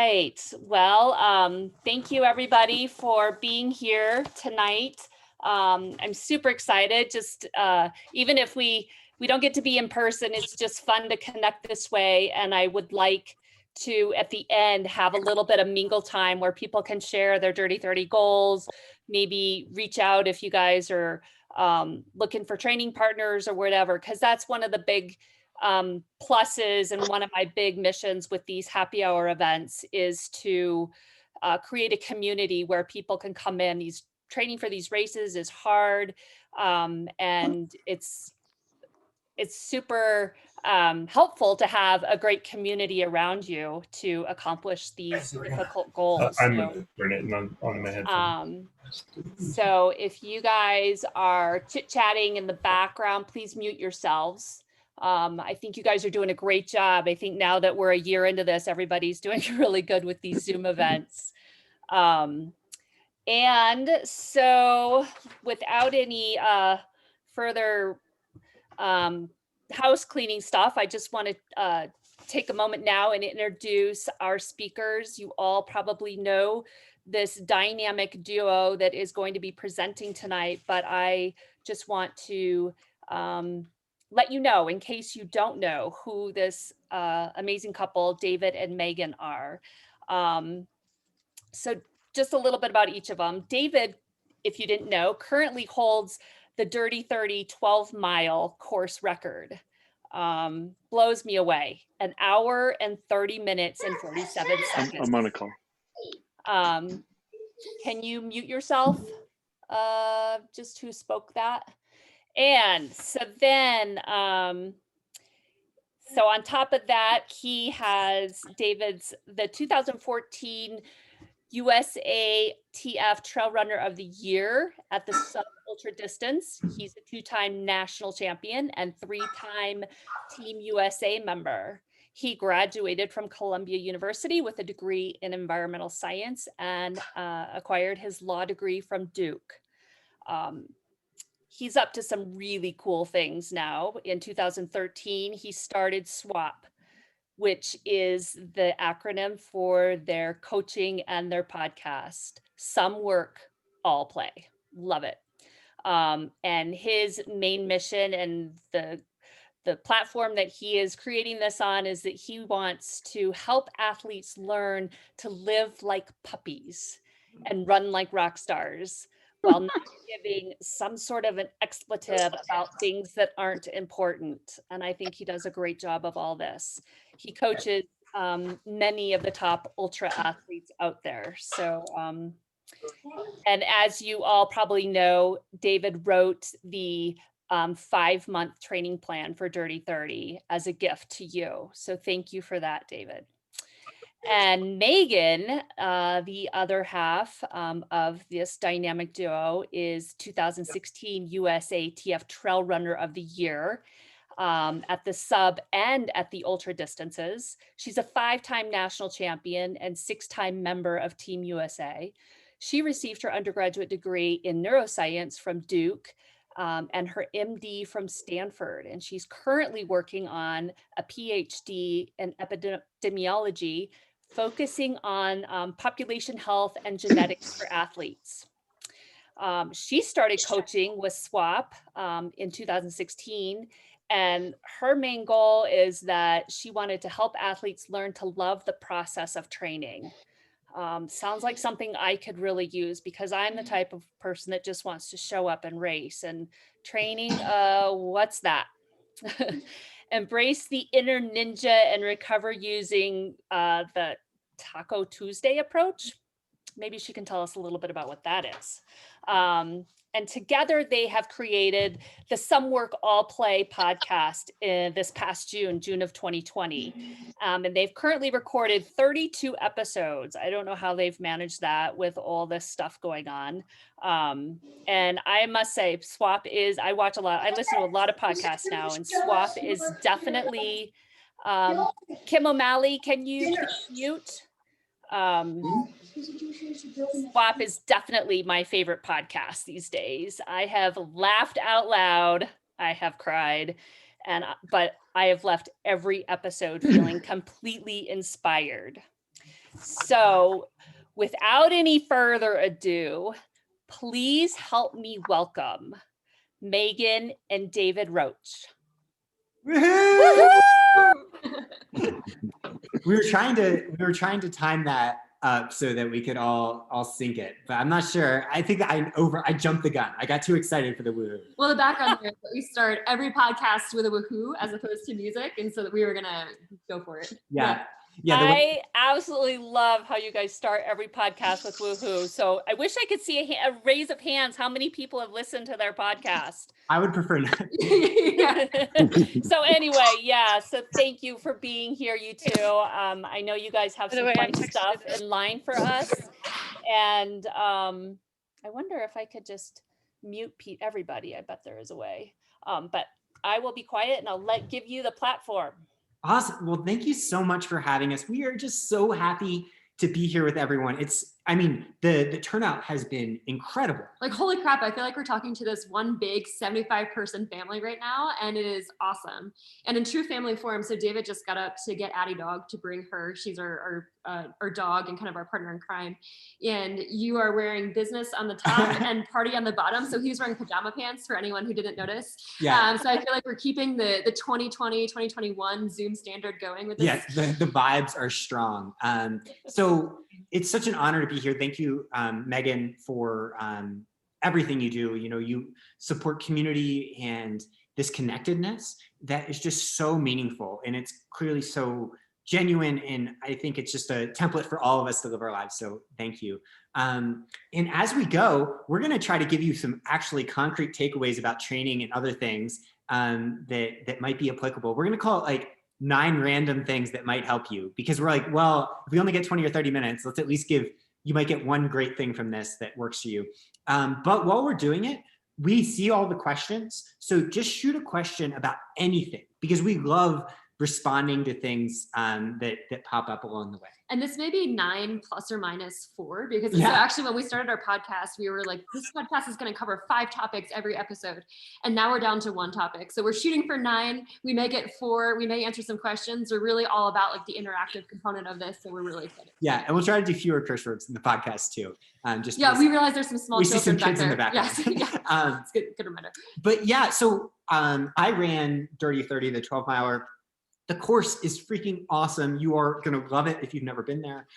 right. Well, thank you everybody for being here tonight. I'm super excited. Just even if we don't get to be in person, it's just fun to connect this way. And I would like to, at the end, have a little bit of mingle time where people can share their Dirty 30 goals, maybe reach out if you guys are looking for training partners or whatever, because that's one of the big pluses and one of my big missions with these happy hour events is to create a community where people can come in. These training for these races is hard, and it's super helpful to have a great community around you to accomplish these difficult goals. I'm going to turn it on my headphone. So if you guys are chit-chatting in the background, please mute yourselves. I think you guys are doing a great job. I think now that we're a year into this, everybody's doing really good with these Zoom events. And so without any further house cleaning stuff, I just want to take a moment now and introduce our speakers. You all probably know this dynamic duo that is going to be presenting tonight, but I just want to let you know, in case you don't know, who this amazing couple, David and Megan, are. So just a little bit about each of them. David, if you didn't know, currently holds the Dirty 30 12-mile course record. Blows me away. 1 hour and 30 minutes and 47 seconds. I'm on a call. Can you mute yourself? Just who spoke that? And so then, so on top of that, he has the 2014 USATF Trail Runner of the Year at the sub ultra distance. He's a 2-time national champion and 3-time Team USA member. He graduated from Columbia University with a degree in environmental science and acquired his law degree from Duke. He's up to some really cool things now. In 2013, he started SWAP, which is the acronym for their coaching and their podcast. Some work, all play. Love it. And his main mission and the platform that he is creating this on is that he wants to help athletes learn to live like puppies and run like rock stars while not giving some sort of an expletive about things that aren't important. And I think he does a great job of all this. He coaches many of the top ultra athletes out there. So, and as you all probably know, David wrote the 5-month training plan for Dirty 30 as a gift to you. So thank you for that, David. And Megan, the other half of this dynamic duo, is 2016 USATF Trail Runner of the Year at the sub and at the ultra distances. She's a 5-time national champion and 6-time member of Team USA. She received her undergraduate degree in neuroscience from Duke and her MD from Stanford. And she's currently working on a PhD in epidemiology, focusing on population health and genetics for athletes. She started coaching with SWAP in 2016, and her main goal is that she wanted to help athletes learn to love the process of training. Sounds like something I could really use because I'm the type of person that just wants to show up and race, and training, what's that? Embrace the inner ninja and recover using the Taco Tuesday approach. Maybe she can tell us a little bit about what that is. And together they have created the Some Work All Play podcast in this past June of 2020. And they've currently recorded 32 episodes. I don't know how they've managed that with all this stuff going on. And I must say, SWAP is, I listen to a lot of podcasts now, and SWAP is definitely, Kim O'Malley, can you mute? SWAP is definitely my favorite podcast these days. I have laughed out loud. I have cried, but I have left every episode feeling completely inspired. So without any further ado, please help me welcome Megan and David Roche. Woohoo! Woohoo! We were trying to time that up so that we could all sync it, but I'm not sure. I think that I jumped the gun. I got too excited for the woohoo. Well, the background there is that we start every podcast with a woohoo as opposed to music, and so that we were gonna go for it. Yeah. I absolutely love how you guys start every podcast with woohoo. So I wish I could see a raise of hands. How many people have listened to their podcast? I would prefer not. So anyway, yeah. So thank you for being here, you two. I know you guys have some fun stuff in line for us. And I wonder if I could just mute everybody. I bet there is a way. But I will be quiet and I'll give you the platform. Awesome. Well, thank you so much for having us. We are just so happy to be here with everyone. The turnout has been incredible. Like, holy crap, I feel like we're talking to this one big 75-person family right now, and it is awesome. And in true family form, so David just got up to get Addie Dog to bring her. She's our dog and kind of our partner in crime. And you are wearing business on the top and party on the bottom. So he's wearing pajama pants for anyone who didn't notice. Yeah. So I feel like we're keeping the 2020, 2021 Zoom standard going with this. Yes, the vibes are strong. So it's such an honor to be here. Thank you, Megan, for everything you do. You know, you support community and this connectedness that is just so meaningful, and it's clearly so genuine, and I think it's just a template for all of us to live our lives. So thank you. And as we go, we're going to try to give you some actually concrete takeaways about training and other things that might be applicable. We're going to call it like 9 random things that might help you, because we're like, well, if we only get 20 or 30 minutes, let's at least you might get one great thing from this that works for you. But while we're doing it, we see all the questions. So just shoot a question about anything, because we love responding to things that pop up along the way. And this may be 9 plus or minus 4, because so actually when we started our podcast, we were like, this podcast is going to cover 5 topics every episode. And now we're down to 1 topic. So we're shooting for 9. We may get 4. We may answer some questions. We're really all about like the interactive component of this. So we're really excited. Yeah. And we'll try to do fewer curse words in the podcast too. We realize there's some small children see some kids in the background. Yes. Yeah. It's good reminder. But yeah, so I ran Dirty 30, the 12-miler. The course is freaking awesome. You are going to love it if you've never been there.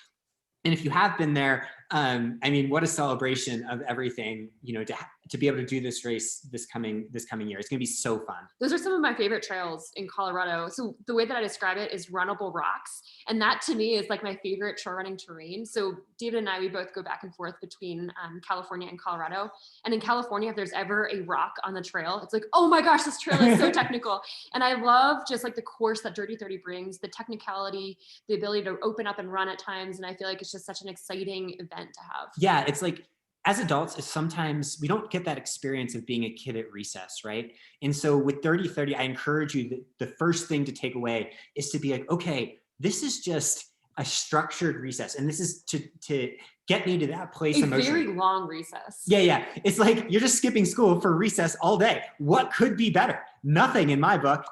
And if you have been there, I mean, what a celebration of everything, you know, to be able to do this race this coming year. It's going to be so fun. Those are some of my favorite trails in Colorado. So the way that I describe it is runnable rocks. And that to me is like my favorite trail running terrain. So David and I, we both go back and forth between California and Colorado. And in California, if there's ever a rock on the trail, it's like, oh my gosh, this trail is so technical. And I love just like the course that Dirty 30 brings, the technicality, the ability to open up and run at times. And I feel like it's just such an exciting event to have. Yeah, it's like, as adults, sometimes we don't get that experience of being a kid at recess, right? And so with Dirty 30, I encourage you that the first thing to take away is to be like, okay, this is just a structured recess. And this is to get me to that place emotionally. A very long recess. Yeah. It's like you're just skipping school for recess all day. What could be better? Nothing in my book.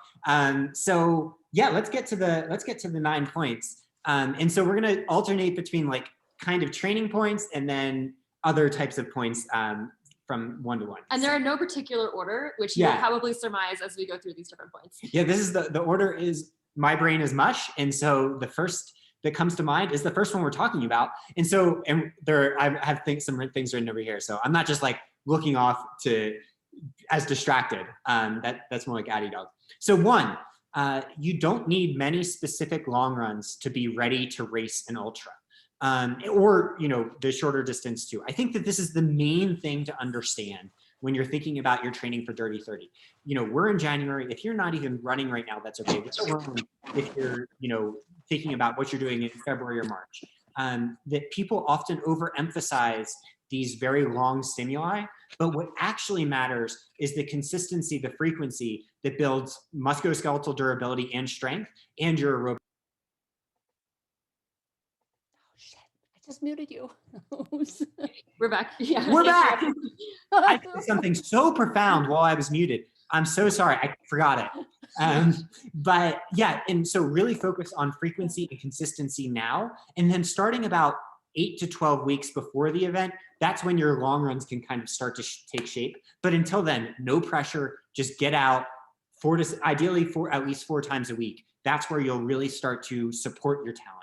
So yeah, let's get to the 9 points. And so we're gonna alternate between like kind of training points and then other types of points from 1 to 1. And there are no particular order, which you'll probably surmise as we go through these different points. Yeah, this is the order is my brain is mush. And so the first that comes to mind is the first one we're talking about. And so, I have some things written over here. So I'm not just like looking off as distracted. That's more like Addie Dog. So 1, you don't need many specific long runs to be ready to race an ultra. Or, you know, the shorter distance too. I think that this is the main thing to understand when you're thinking about your training for Dirty 30. You know, we're in January. If you're not even running right now, that's okay. If you're, you know, thinking about what you're doing in February or March, that people often overemphasize these very long stimuli, but what actually matters is the consistency, the frequency that builds musculoskeletal durability and strength and your aerobic. Just muted you. We're back. Yeah. We're back. I did something so profound while I was muted. I'm so sorry. I forgot it. But yeah, and so really focus on frequency and consistency now, and then starting about 8 to 12 weeks before the event, that's when your long runs can kind of start to take shape. But until then, no pressure, just get out ideally at least 4 times a week. That's where you'll really start to support your talent.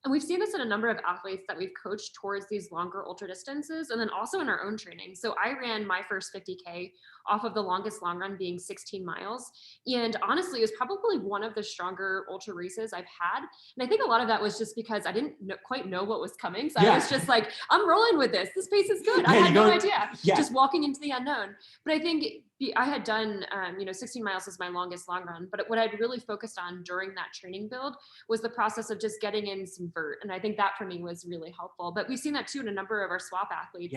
And we've seen this in a number of athletes that we've coached towards these longer ultra distances, and then also in our own training. So I ran my first 50K off of the longest long run being 16 miles. And honestly, it was probably one of the stronger ultra races I've had. And I think a lot of that was just because I didn't quite know what was coming. So I was just like, I'm rolling with this. This pace is good. I had no idea. Just walking into the unknown. But I think I had done, 16 miles was my longest long run. But what I'd really focused on during that training build was the process of just getting in some vert. And I think that for me was really helpful. But we've seen that too in a number of our swap athletes.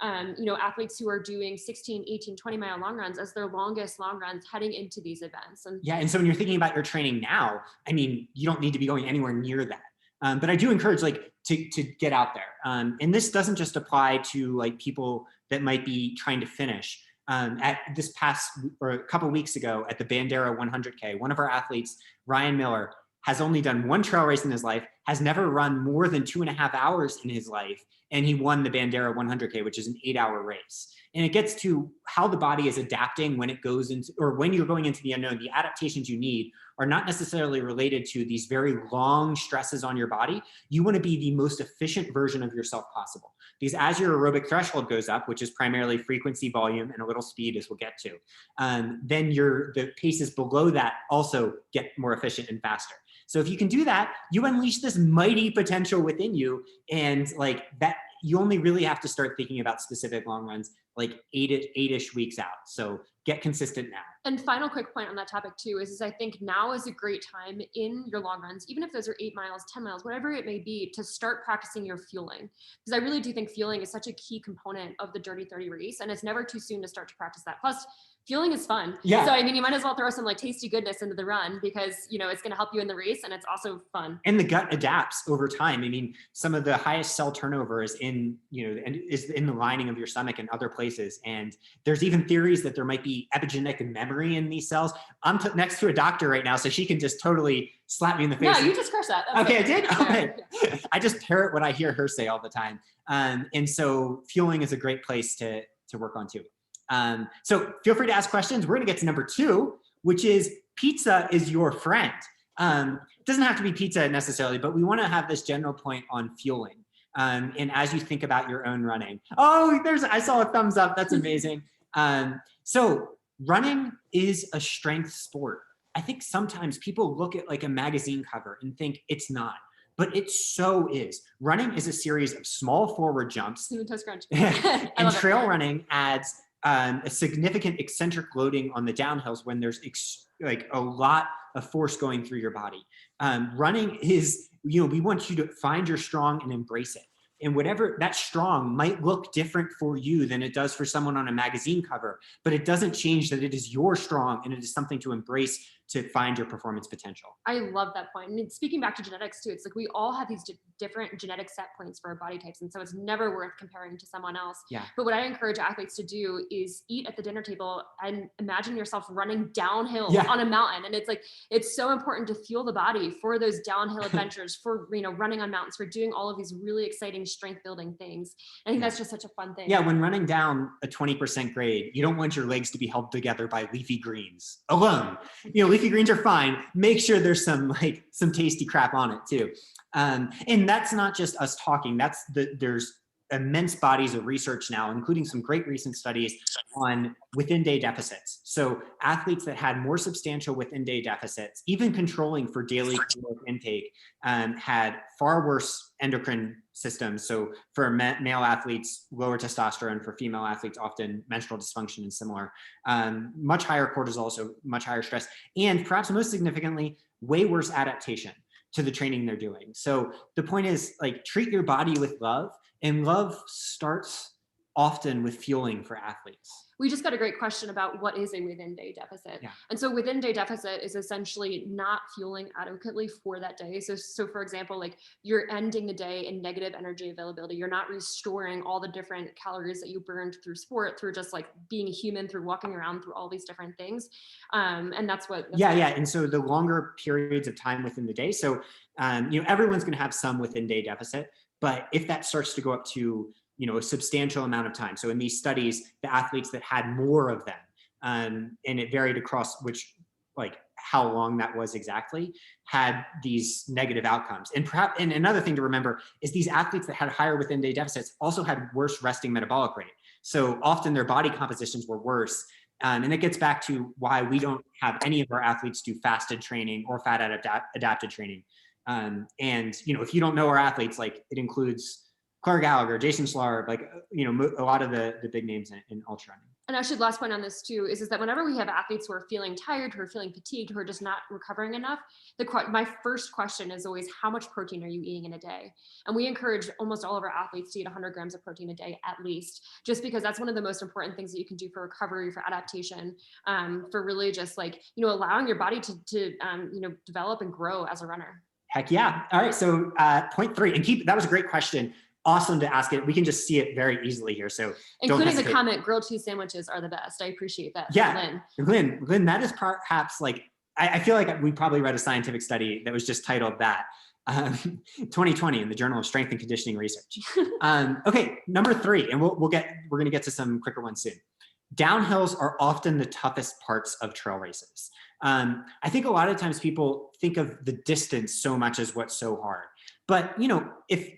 Athletes who are doing 16, 18, 20 mile long runs as their longest long runs heading into these events. And so when you're thinking about your training now, I mean, you don't need to be going anywhere near that. But I do encourage to get out there. And this doesn't just apply to like people that might be trying to finish. At this past, or a couple weeks ago at the Bandera 100K, one of our athletes, Ryan Miller, has only done one trail race in his life, has never run more than 2.5 hours in his life, and he won the Bandera 100K, which is an 8-hour race. And it gets to how the body is adapting when it goes into, or when you're going into the unknown. The adaptations you need are not necessarily related to these very long stresses on your body. You want to be the most efficient version of yourself possible. Because as your aerobic threshold goes up, which is primarily frequency, volume, and a little speed, as we'll get to, then the paces below that also get more efficient and faster. So if you can do that, you unleash this mighty potential within you, and like that, you only really have to start thinking about specific long runs like eight-ish weeks out. So get consistent now. And final quick point on that topic too is I think now is a great time in your long runs, even if those are 8 miles, 10 miles, whatever it may be, to start practicing your fueling. Because I really do think fueling is such a key component of the Dirty 30 race, and it's never too soon to start to practice that. Plus, fueling is fun. So, I mean, you might as well throw some like tasty goodness into the run because, it's going to help you in the race and it's also fun. And the gut adapts over time. I mean, some of the highest cell turnover is in the lining of your stomach and other places. And there's even theories that there might be epigenetic memory in these cells. I'm next to a doctor right now, so she can just totally slap me in the face. No, you just curse that. That's okay, I did? Okay. Yeah. I just parrot what I hear her say all the time. And so fueling is a great place to work on too. So feel free to ask questions. We're going to get to number 2, which is pizza is your friend. It doesn't have to be pizza necessarily, but we want to have this general point on fueling. And as you think about your own running. Oh, I saw a thumbs up. That's amazing. So running is a strength sport. I think sometimes people look at like a magazine cover and think it's not. But it so is. Running is a series of small forward jumps. And trail running adds a significant eccentric loading on the downhills when there's a lot of force going through your body. Running is, we want you to find your strong and embrace it. And whatever that strong might look different for you than it does for someone on a magazine cover, but it doesn't change that it is your strong and it is something to embrace to find your performance potential. I love that point. I mean, speaking back to genetics too, it's like we all have these different genetic set points for our body types. And so it's never worth comparing to someone else. Yeah. But what I encourage athletes to do is eat at the dinner table and imagine yourself running downhill on a mountain. And it's like, it's so important to fuel the body for those downhill adventures, for, running on mountains, for doing all of these really exciting strength building things. I think that's just such a fun thing. Yeah. When running down a 20% grade, you don't want your legs to be held together by leafy greens alone. Leafy greens are fine. Make sure there's some tasty crap on it too. And that's not just us talking. There's immense bodies of research now, including some great recent studies on within day deficits. So athletes that had more substantial within day deficits, even controlling for daily caloric intake, had far worse endocrine systems. So for male athletes, lower testosterone; for female athletes, often menstrual dysfunction and similar. Much higher cortisol, so much higher stress, and perhaps most significantly, way worse adaptation to the training they're doing. So the point is, treat your body with love, and love starts often with fueling for athletes? We just got a great question about what is a within day deficit. Yeah. And so within day deficit is essentially not fueling adequately for that day. So for example, like you're ending the day in negative energy availability. You're not restoring all the different calories that you burned through sport, through just like being a human, through walking around, through all these different things. And that's what. Yeah. And so the longer periods of time within the day. So, everyone's going to have some within day deficit, but if that starts to go up to, a substantial amount of time. So in these studies, the athletes that had more of them, and it varied across like how long that was exactly, had these negative outcomes. And perhaps, and another thing to remember is these athletes that had higher within day deficits also had worse resting metabolic rate. So often their body compositions were worse. And it gets back to why we don't have any of our athletes do fasted training or fat adapted training. And, if you don't know our athletes, like it includes Claire Gallagher, Jason Schlarb, like, a lot of the big names in ultra running. And actually, last point on this too is that whenever we have athletes who are feeling tired, who are feeling fatigued, who are just not recovering enough, my first question is always, how much protein are you eating in a day? And we encourage almost all of our athletes to eat 100 grams of protein a day at least, just because that's one of the most important things that you can do for recovery, for adaptation, for really just like, allowing your body to develop and grow as a runner. Heck yeah. All right. So point 3, and that was a great question. Awesome to ask it. We can just see it very easily here. So including the comment, grilled cheese sandwiches are the best. I appreciate that. Yeah. Lynn, that is perhaps like, I feel like we probably read a scientific study that was just titled that, 2020 in the Journal of Strength and Conditioning Research. Okay. Number 3, and we're going to get to some quicker ones soon. Downhills are often the toughest parts of trail races. I think a lot of times people think of the distance so much as what's so hard, but if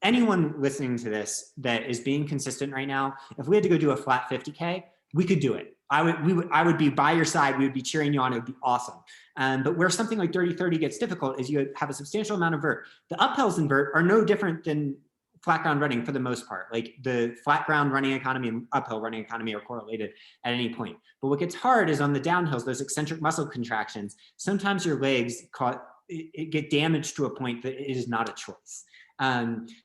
anyone listening to this that is being consistent right now, if we had to go do a flat 50K, we could do it. I would be by your side. We would be cheering you on. It would be awesome. But where something like Dirty 30 gets difficult is you have a substantial amount of vert. The uphills in vert are no different than flat ground running for the most part. Like the flat ground running economy and uphill running economy are correlated at any point. But what gets hard is on the downhills, those eccentric muscle contractions. Sometimes your legs get damaged to a point that it is not a choice.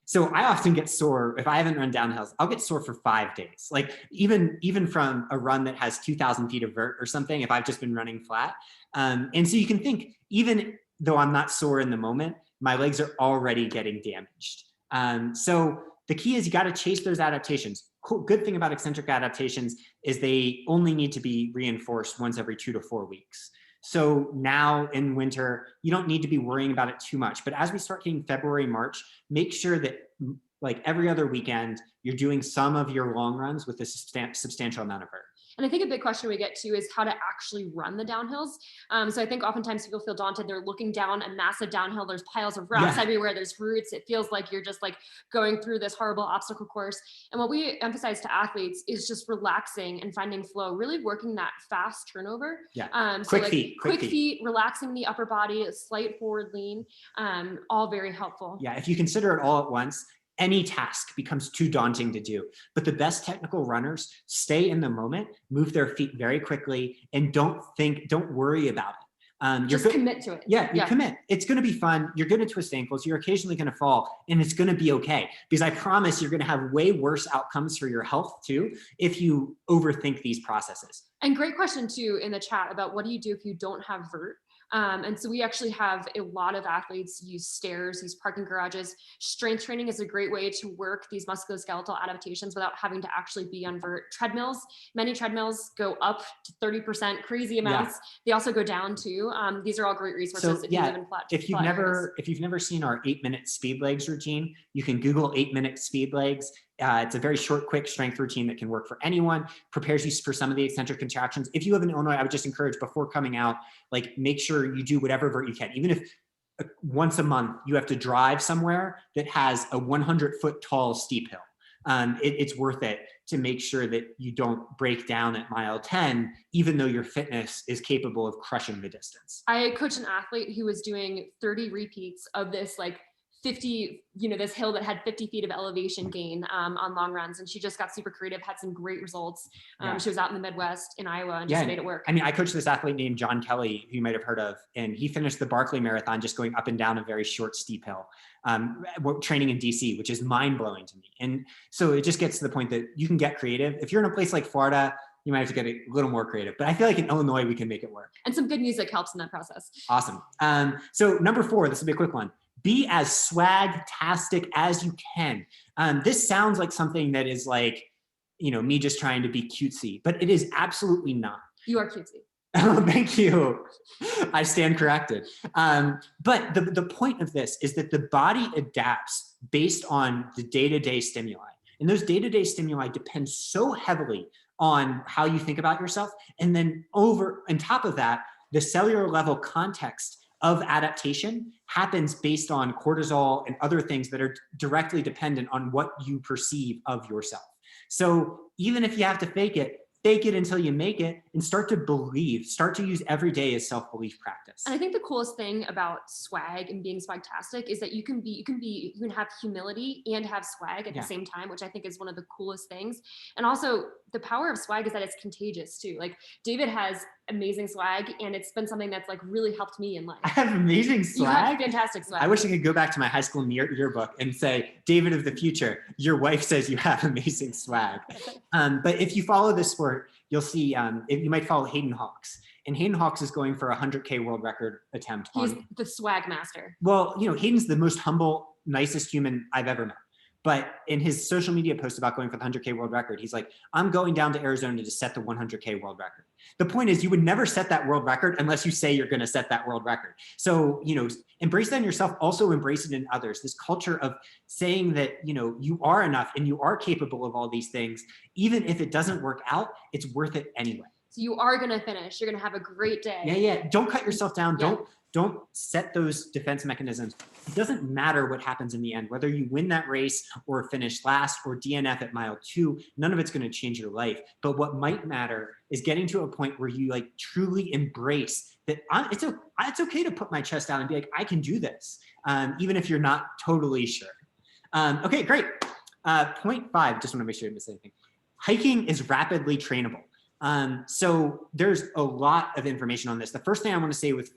So I often get sore if I haven't run downhills. I'll get sore for 5 days. Like even from a run that has 2,000 feet of vert or something, if I've just been running flat. And so you can think, even though I'm not sore in the moment, my legs are already getting damaged. So the key is you got to chase those adaptations. Good thing about eccentric adaptations is they only need to be reinforced once every 2 to 4 weeks. So now in winter, you don't need to be worrying about it too much. But as we start hitting February, March, make sure that like every other weekend, you're doing some of your long runs with a substantial amount of vert. And I think a big question we get to is how to actually run the downhills. So I think oftentimes people feel daunted. They're looking down a massive downhill. There's piles of rocks everywhere. There's roots. It feels like you're just like going through this horrible obstacle course. And what we emphasize to athletes is just relaxing and finding flow, really working that fast turnover. Yeah. So quick feet, relaxing the upper body, a slight forward lean, all very helpful. Yeah. If you consider it all at once, any task becomes too daunting to do. But the best technical runners stay in the moment, move their feet very quickly, and don't worry about it. Just commit to it. Yeah, commit. It's going to be fun. You're going to twist ankles. You're occasionally going to fall, and it's going to be okay. Because I promise you're going to have way worse outcomes for your health too if you overthink these processes. And great question too in the chat about what do you do if you don't have vert? And so we actually have a lot of athletes use stairs, use parking garages. Strength training is a great way to work these musculoskeletal adaptations without having to actually be on vert. Treadmills, many treadmills go up to 30%, crazy amounts. Yeah. They also go down too. These are all great resources if you live in flat. If you've never seen our 8-minute speed legs routine, you can Google 8-minute speed legs. It's a very short, quick strength routine that can work for anyone, prepares you for some of the eccentric contractions. If you live in Illinois, I would just encourage before coming out, like make sure you do whatever vert you can. Even if once a month you have to drive somewhere that has a 100-foot tall steep hill, it's worth it to make sure that you don't break down at mile 10, even though your fitness is capable of crushing the distance. I coached an athlete who was doing 30 repeats of this like 50, this hill that had 50 feet of elevation gain on long runs. And she just got super creative, had some great results. She was out in the Midwest in Iowa and just made it work. I mean, I coached this athlete named John Kelly, who you might have heard of, and he finished the Barkley Marathon just going up and down a very short, steep hill, training in DC, which is mind blowing to me. And so it just gets to the point that you can get creative. If you're in a place like Florida, you might have to get a little more creative, but I feel like in Illinois, we can make it work. And some good music helps in that process. Awesome. So number 4, this will be a quick one. Be as swag-tastic as you can. This sounds like something that is like, me just trying to be cutesy, but it is absolutely not. You are cutesy. Oh, thank you. I stand corrected. But the point of this is that the body adapts based on the day-to-day stimuli. And those day-to-day stimuli depend so heavily on how you think about yourself. And then on top of that, the cellular level context of adaptation happens based on cortisol and other things that are directly dependent on what you perceive of yourself. So even if you have to fake it until you make it, and start to use every day as self-belief practice. And I think the coolest thing about swag and being swag-tastic is that you can have humility and have swag at the same time, which I think is one of the coolest things. And also the power of swag is that it's contagious too. Like David has amazing swag, and it's been something that's like really helped me in life. I have amazing swag. You have fantastic swag. I wish I could go back to my high school yearbook and say, David of the future, your wife says you have amazing swag. But if you follow this sport, you'll see, you might follow Hayden Hawks. And Hayden Hawks is going for a 100K world record attempt. He's the swag master. Well, Hayden's the most humble, nicest human I've ever met. But in his social media post about going for the 100K world record, he's like, I'm going down to Arizona to set the 100K world record. The point is, you would never set that world record unless you say you're going to set that world record. So, embrace that in yourself, also embrace it in others. This culture of saying that, you are enough and you are capable of all these things. Even if it doesn't work out, it's worth it anyway. So you are going to finish. You're going to have a great day. Yeah. Don't cut yourself down. Yeah. Don't set those defense mechanisms. It doesn't matter what happens in the end, whether you win that race or finish last or DNF at mile 2, none of it's going to change your life. But what might matter is getting to a point where you truly embrace that it's okay to put my chest out and be like, I can do this, even if you're not totally sure. Okay, great. Point 5, just want to make sure I didn't miss anything. Hiking is rapidly trainable. So there's a lot of information on this. The first thing I want to say with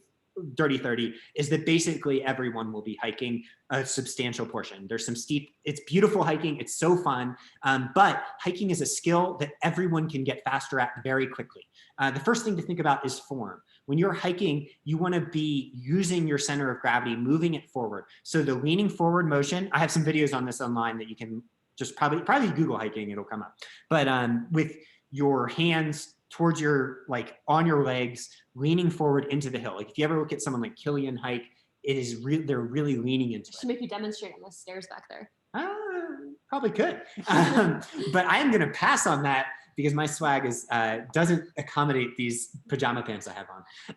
Dirty 30 is that basically everyone will be hiking a substantial portion. There's some steep, it's beautiful hiking. It's so fun. But hiking is a skill that everyone can get faster at very quickly. The first thing to think about is form. When you're hiking, you want to be using your center of gravity, moving it forward. So the leaning forward motion, I have some videos on this online that you can just probably Google hiking, it'll come up. But with your hands towards your, on your legs, leaning forward into the hill. Like if you ever look at someone like Killian hike, it is they're really leaning into it. Should make you demonstrate on the stairs back there. Probably could. But I am going to pass on that because my swag doesn't accommodate these pajama pants I have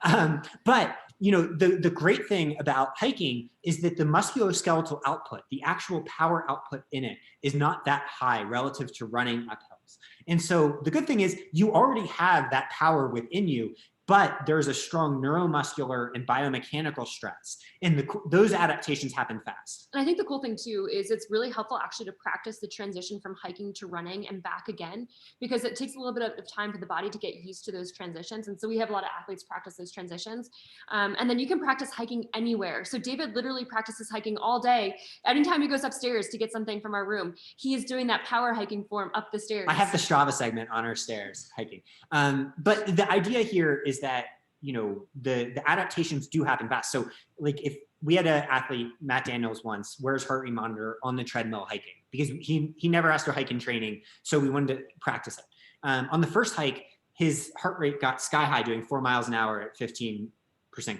on. But the great thing about hiking is that the musculoskeletal output, the actual power output in it, is not that high relative to running up hills. And so the good thing is you already have that power within you, but there's a strong neuromuscular and biomechanical stress, and those adaptations happen fast. And I think the cool thing too is it's really helpful actually to practice the transition from hiking to running and back again, because it takes a little bit of time for the body to get used to those transitions. And so we have a lot of athletes practice those transitions. And then you can practice hiking anywhere. So David literally practices hiking all day. Anytime he goes upstairs to get something from our room, he is doing that power hiking form up the stairs. I have the Strava segment on our stairs hiking. But the idea here is that, the adaptations do happen fast. So if we had an athlete, Matt Daniels once, wears heart rate monitor on the treadmill hiking because he never has to hike in training. So we wanted to practice it. On the first hike, his heart rate got sky high doing 4 miles an hour at 15%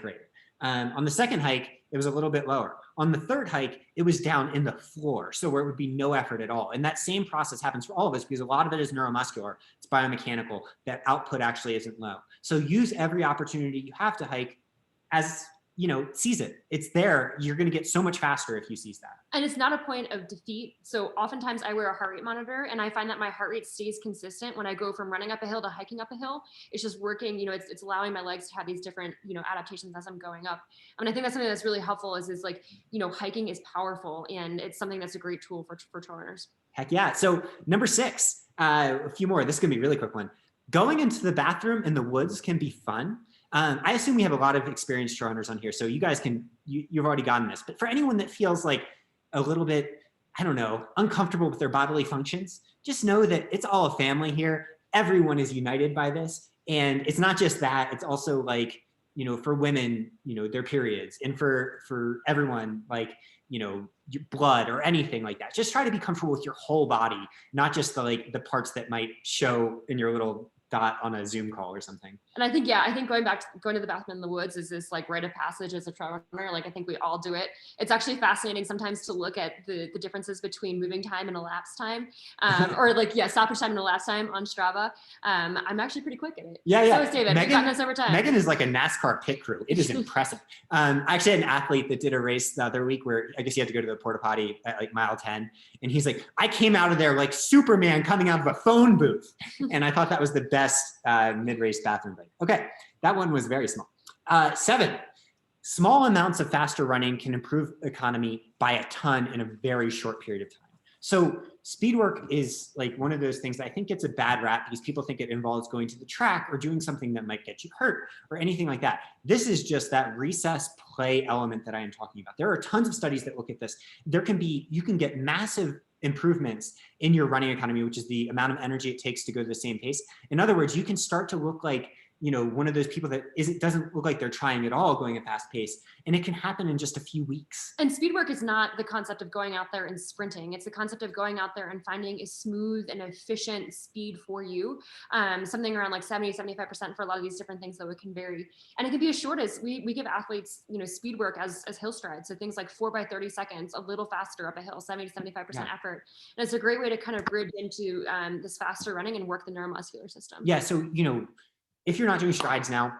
greater. On the second hike, it was a little bit lower. On the third hike, it was down in the floor, so where it would be no effort at all. And that same process happens for all of us because a lot of it is neuromuscular, it's biomechanical, that output actually isn't low. So use every opportunity you have to hike as, seize it. It's there. You're going to get so much faster if you seize that. And it's not a point of defeat. So oftentimes I wear a heart rate monitor and I find that my heart rate stays consistent when I go from running up a hill to hiking up a hill. It's just working, it's allowing my legs to have these different, adaptations as I'm going up. I think that's something that's really helpful is hiking is powerful, and it's something that's a great tool for trail runners. Heck yeah. So number 6, a few more. This is going to be a really quick one. Going into the bathroom in the woods can be fun. I assume we have a lot of experienced trail runners on here, so you guys you've already gotten this. But for anyone that feels like a little bit I don't know, uncomfortable with their bodily functions, just know that it's all a family here. Everyone is united by this. And it's not just that, it's also like, you know, for women, you know, their periods, and for everyone, like, you know, your blood or anything like that. Just try to be comfortable with your whole body, not just the like the parts that might show in your little dot on a Zoom call or something. And I think going to the bathroom in the woods is this like rite of passage as a trail runner. Like I think we all do it. It's actually fascinating sometimes to look at the differences between moving time and elapsed time, or like stoppage time and elapsed time on Strava. I'm actually pretty quick at it. Yeah, yeah. So is David. We've gotten this over time. Megan is like a NASCAR pit crew. It is impressive. I actually had an athlete that did a race the other week where I guess he had to go to the porta potty at like mile 10, and he's like, I came out of there like Superman coming out of a phone booth, and I thought that was the best mid-race bathroom break. Okay, that one was very small. 7, small amounts of faster running can improve economy by a ton in a very short period of time. So speed work is like one of those things that I think gets a bad rap because people think it involves going to the track or doing something that might get you hurt or anything like that. This is just that recess play element that I am talking about. There are tons of studies that look at this. You can get massive improvements in your running economy, which is the amount of energy it takes to go to the same pace. In other words, you can start to look like, you know, one of those people that doesn't look like they're trying at all going at fast pace. And it can happen in just a few weeks. And speed work is not the concept of going out there and sprinting. It's the concept of going out there and finding a smooth and efficient speed for you. Something around like 70, 75% for a lot of these different things, though it can vary. And it can be as short as we give athletes, you know, speed work as hill strides. So things like 4 by 30 seconds, a little faster up a hill, 70 to 75% effort. And it's a great way to kind of bridge into this faster running and work the neuromuscular system. Yeah. So, you know, if you're not doing strides now,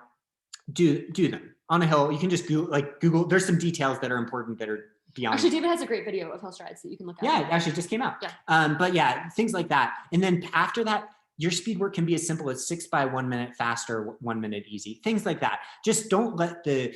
do them on a hill. You can just Google. There's some details that are important that are beyond. Actually, David has a great video of hill strides that you can look at. Yeah, it actually just came out. Yeah. But yeah, things like that. And then after that, your speed work can be as simple as 6 by 1 minute faster, 1 minute easy. Things like that. Just don't let the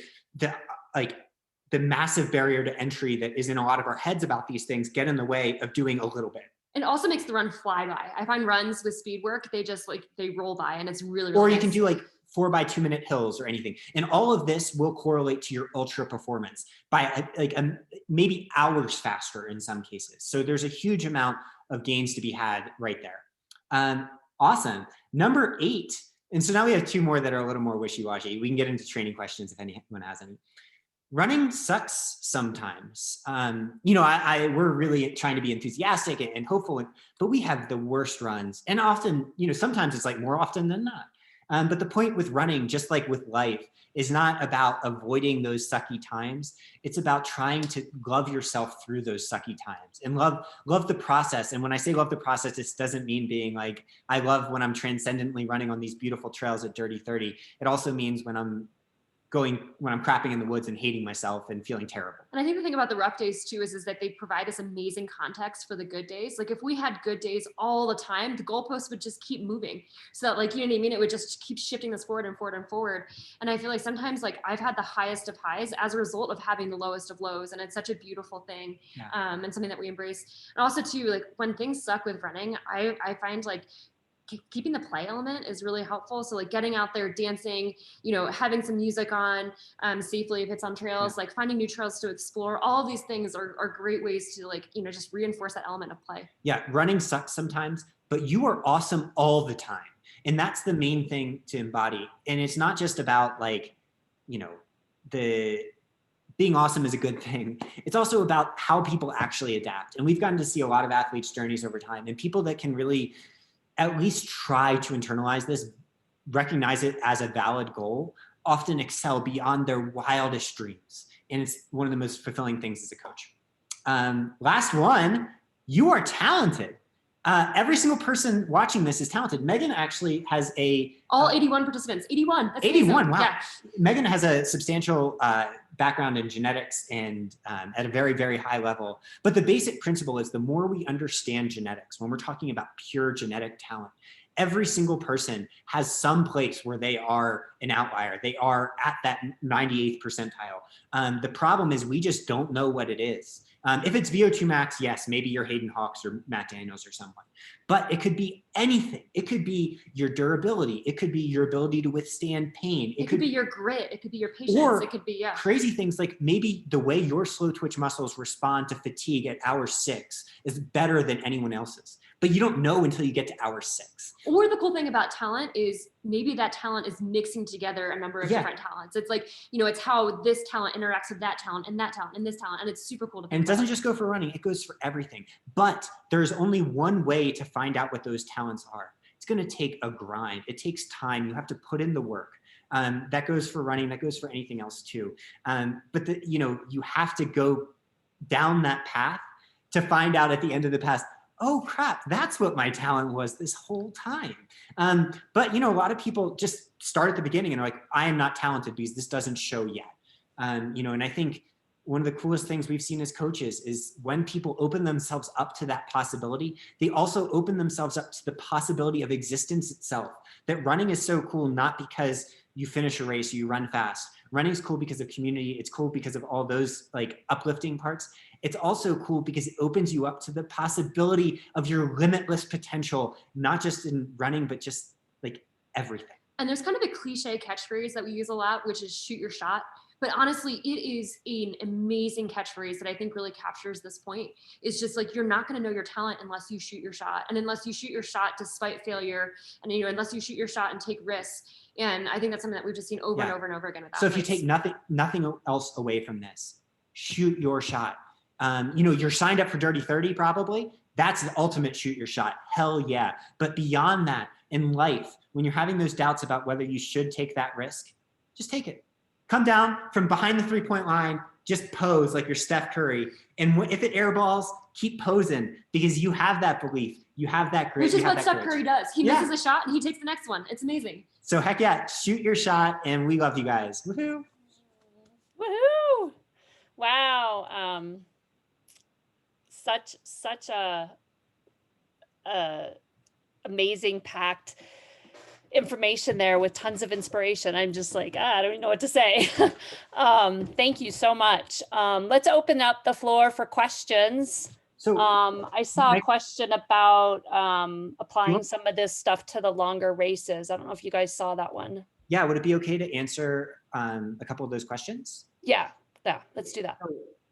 massive barrier to entry that is in a lot of our heads about these things get in the way of doing a little bit. It also makes the run fly by. I find runs with speed work, they just they roll by, and it's really, really Or you nice. can do like 4 by 2 minute hills or anything. And all of this will correlate to your ultra performance by maybe hours faster in some cases. So there's a huge amount of gains to be had right there. Awesome. Number 8. And so now we have 2 more that are a little more wishy-washy. We can get into training questions if anyone has any. Running sucks sometimes. You know, we're really trying to be enthusiastic and hopeful, but we have the worst runs. And often, you know, sometimes it's like more often than not. But the point with running, just like with life, is not about avoiding those sucky times. It's about trying to love yourself through those sucky times and love the process. And when I say love the process, this doesn't mean being like, I love when I'm transcendently running on these beautiful trails at Dirty 30. It also means when I'm crapping in the woods and hating myself and feeling terrible. And I think the thing about the rough days too is that they provide this amazing context for the good days. Like if we had good days all the time, the goalposts would just keep moving. So that, like, you know what I mean? It would just keep shifting this forward and forward and forward. And I feel like sometimes like I've had the highest of highs as a result of having the lowest of lows. And it's such a beautiful thing. Yeah. And something that we embrace. And also too, like when things suck with running, I find like keeping the play element is really helpful. So like getting out there, dancing, you know, having some music on safely if it's on trails, like finding new trails to explore. All of these things are great ways to like, you know, just reinforce that element of play. Yeah, running sucks sometimes, but you are awesome all the time. And that's the main thing to embody. And it's not just about like, you know, being awesome is a good thing. It's also about how people actually adapt. And we've gotten to see a lot of athletes' journeys over time, and people that can really at least try to internalize this, recognize it as a valid goal, often excel beyond their wildest dreams. And it's one of the most fulfilling things as a coach. Last one, you are talented. Every single person watching this is talented. Megan actually has all 81 participants, 81. That's 81, amazing. wow. Yeah. Megan has a substantial background in genetics and at a very, very high level. But the basic principle is the more we understand genetics, when we're talking about pure genetic talent, every single person has some place where they are an outlier. They are at that 98th percentile. The problem is we just don't know what it is. If it's VO2 max, yes, maybe you're Hayden Hawks or Matt Daniels or someone, but it could be anything. It could be your durability. It could be your ability to withstand pain. It could be your grit. It could be your patience. Or it could be, crazy things like maybe the way your slow twitch muscles respond to fatigue at hour 6 is better than anyone else's, but you don't know until you get to hour 6. Or the cool thing about talent is maybe that talent is mixing together a number of different talents. It's like, it's how this talent interacts with that talent and that talent and this talent. And it's super cool to think And it doesn't just go for running, it goes for everything. But there's only one way to find out what those talents are. It's going to take a grind. It takes time. You have to put in the work. That goes for running. That goes for anything else too. But you have to go down that path to find out at the end of the path, oh crap, that's what my talent was this whole time. But a lot of people just start at the beginning and are like, I am not talented because this doesn't show yet. And I think one of the coolest things we've seen as coaches is when people open themselves up to that possibility, they also open themselves up to the possibility of existence itself. That running is so cool, not because you finish a race, you run fast. Running is cool because of community. It's cool because of all those like uplifting parts. It's also cool because it opens you up to the possibility of your limitless potential, not just in running, but just like everything. And there's kind of a cliche catchphrase that we use a lot, which is shoot your shot. But honestly, it is an amazing catchphrase that I think really captures this point. It's just like, you're not going to know your talent unless you shoot your shot. And unless you shoot your shot despite failure, and unless you shoot your shot and take risks. And I think that's something that we've just seen over and over and over again with athletes. So if you take nothing else away from this, shoot your shot. You're signed up for Dirty 30 probably. That's the ultimate shoot your shot. Hell yeah. But beyond that, in life, when you're having those doubts about whether you should take that risk, just take it. Come down from behind the 3-point line, just pose like you're Steph Curry. And if it airballs, keep posing because you have that belief. You have that grit. Which is what Steph Curry does. He misses a shot and he takes the next one. It's amazing. So heck yeah, shoot your shot. And we love you guys. Woohoo. Woohoo. Wow. Such a amazing packed information there with tons of inspiration. I'm just like, I don't even know what to say. Thank you so much. Let's open up the floor for questions. So I saw a question about applying some of this stuff to the longer races. I don't know if you guys saw that one. Yeah, would it be okay to answer a couple of those questions? Yeah, let's do that.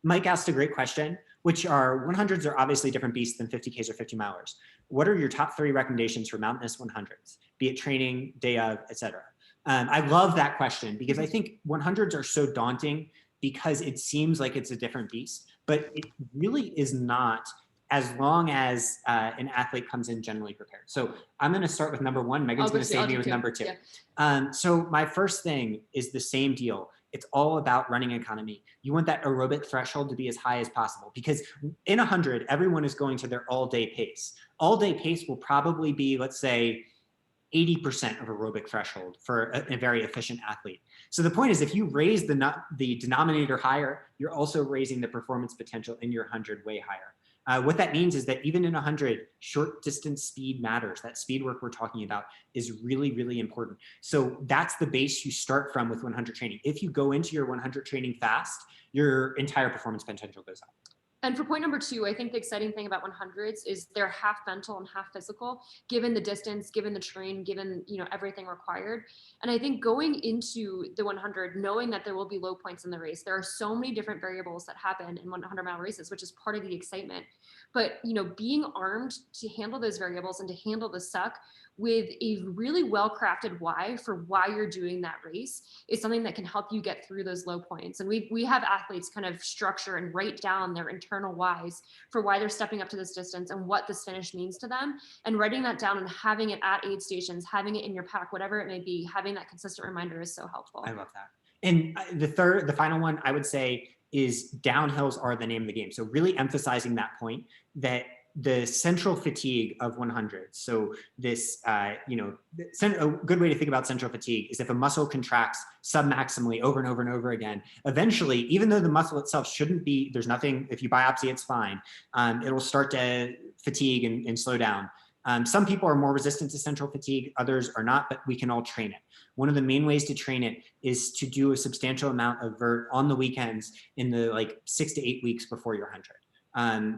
Mike asked a great question, which are 100s are obviously different beasts than 50Ks or 50 milers. What are your top 3 recommendations for mountainous 100s, be it training, day of, et cetera? I love that question because I think 100s are so daunting because it seems like it's a different beast, but it really is not, as long as an athlete comes in generally prepared. So I'm going to start with number 1. Megan's going to save me with number 2. Yeah. So my first thing is the same deal. It's all about running economy. You want that aerobic threshold to be as high as possible because in 100, everyone is going to their all-day pace. All-day pace will probably be, let's say, 80% of aerobic threshold for a very efficient athlete. So the point is, if you raise the denominator higher, you're also raising the performance potential in your 100 way higher. What that means is that even in 100, short distance speed matters. That speed work we're talking about is really, really important. So that's the base you start from with 100 training. If you go into your 100 training fast, your entire performance potential goes up. And for point number 2, I think the exciting thing about 100s is they're half mental and half physical, given the distance, given the terrain, given everything required. And I think going into the 100, knowing that there will be low points in the race, there are so many different variables that happen in 100-mile races, which is part of the excitement. But being armed to handle those variables and to handle the suck with a really well-crafted why for why you're doing that race is something that can help you get through those low points. And we have athletes kind of structure and write down their internal whys for why they're stepping up to this distance and what this finish means to them. And writing that down and having it at aid stations, having it in your pack, whatever it may be, having that consistent reminder is so helpful. I love that. And the final one I would say is downhills are the name of the game. So really emphasizing that point that the central fatigue of 100. So this, a good way to think about central fatigue is if a muscle contracts submaximally over and over and over again, eventually, even though the muscle itself shouldn't be, there's nothing, if you biopsy, it's fine. It'll start to fatigue and slow down. Some people are more resistant to central fatigue, others are not, but we can all train it. One of the main ways to train it is to do a substantial amount of vert on the weekends in the like 6 to 8 weeks before your 100.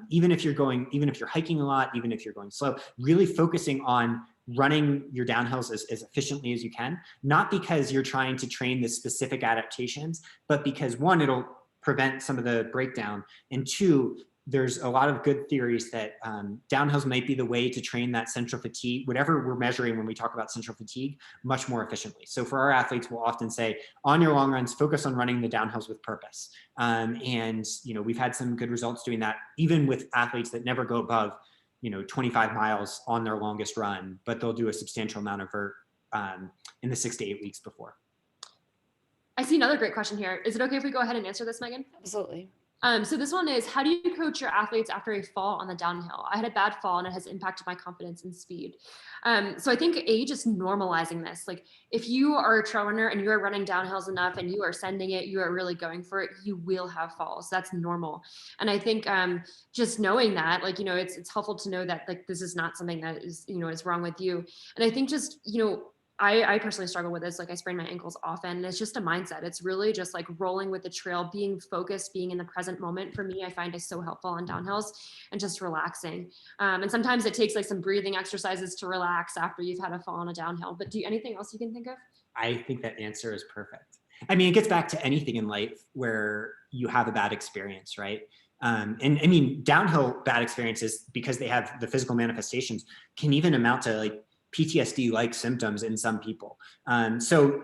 Even if you're hiking a lot, even if you're going slow, really focusing on running your downhills as efficiently as you can, not because you're trying to train the specific adaptations, but because one, it'll prevent some of the breakdown, and two, there's a lot of good theories that downhills might be the way to train that central fatigue, whatever we're measuring when we talk about central fatigue, much more efficiently. So for our athletes, we'll often say, on your long runs, focus on running the downhills with purpose. And we've had some good results doing that, even with athletes that never go above 25 miles on their longest run, but they'll do a substantial amount of vert in the 6 to 8 weeks before. I see another great question here. Is it okay if we go ahead and answer this, Megan? Absolutely. So this one is, how do you coach your athletes after a fall on the downhill? I had a bad fall and it has impacted my confidence and speed. So I think just normalizing this, like if you are a trail runner and you are running downhills enough and you are sending it, you are really going for it, you will have falls. That's normal. And I think just knowing that, like, it's helpful to know that like, this is not something that is, is wrong with you. And I think just, I personally struggle with this. Like I sprain my ankles often. And it's just a mindset. It's really just like rolling with the trail, being focused, being in the present moment. For me, I find is so helpful on downhills and just relaxing. And sometimes it takes like some breathing exercises to relax after you've had a fall on a downhill. But anything else you can think of? I think that answer is perfect. I mean, it gets back to anything in life where you have a bad experience, right? And I mean, downhill bad experiences, because they have the physical manifestations, can even amount to like PTSD-like symptoms in some people. So,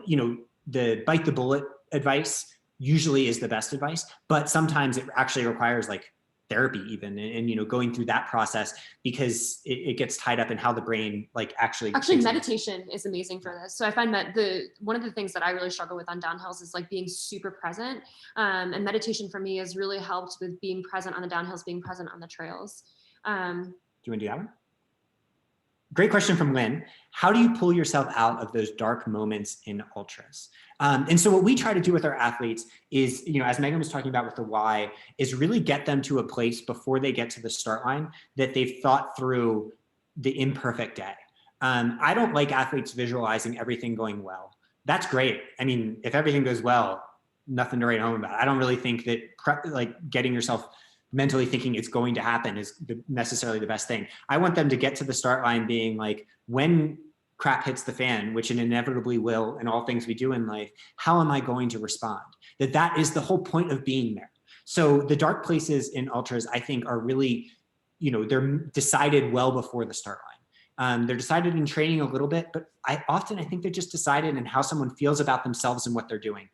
the bite the bullet advice usually is the best advice, but sometimes it actually requires like therapy even, and going through that process, because it gets tied up in how the brain like actually meditation is amazing for this. So I find that one of the things that I really struggle with on downhills is like being super present. And meditation for me has really helped with being present on the downhills, being present on the trails. Do you want to do that one? Great question from Lynn. How do you pull yourself out of those dark moments in ultras? And so what we try to do with our athletes is, as Megan was talking about with the why, is really get them to a place before they get to the start line that they've thought through the imperfect day. I don't like athletes visualizing everything going well. That's great. I mean, if everything goes well, nothing to write home about. I don't really think that like getting yourself mentally thinking it's going to happen is necessarily the best thing. I want them to get to the start line being like, when crap hits the fan, which it inevitably will in all things we do in life, how am I going to respond? That is the whole point of being there. So the dark places in ultras, I think, are really, they're decided well before the start line. They're decided in training a little bit, but I think they're just decided in how someone feels about themselves and what they're doing.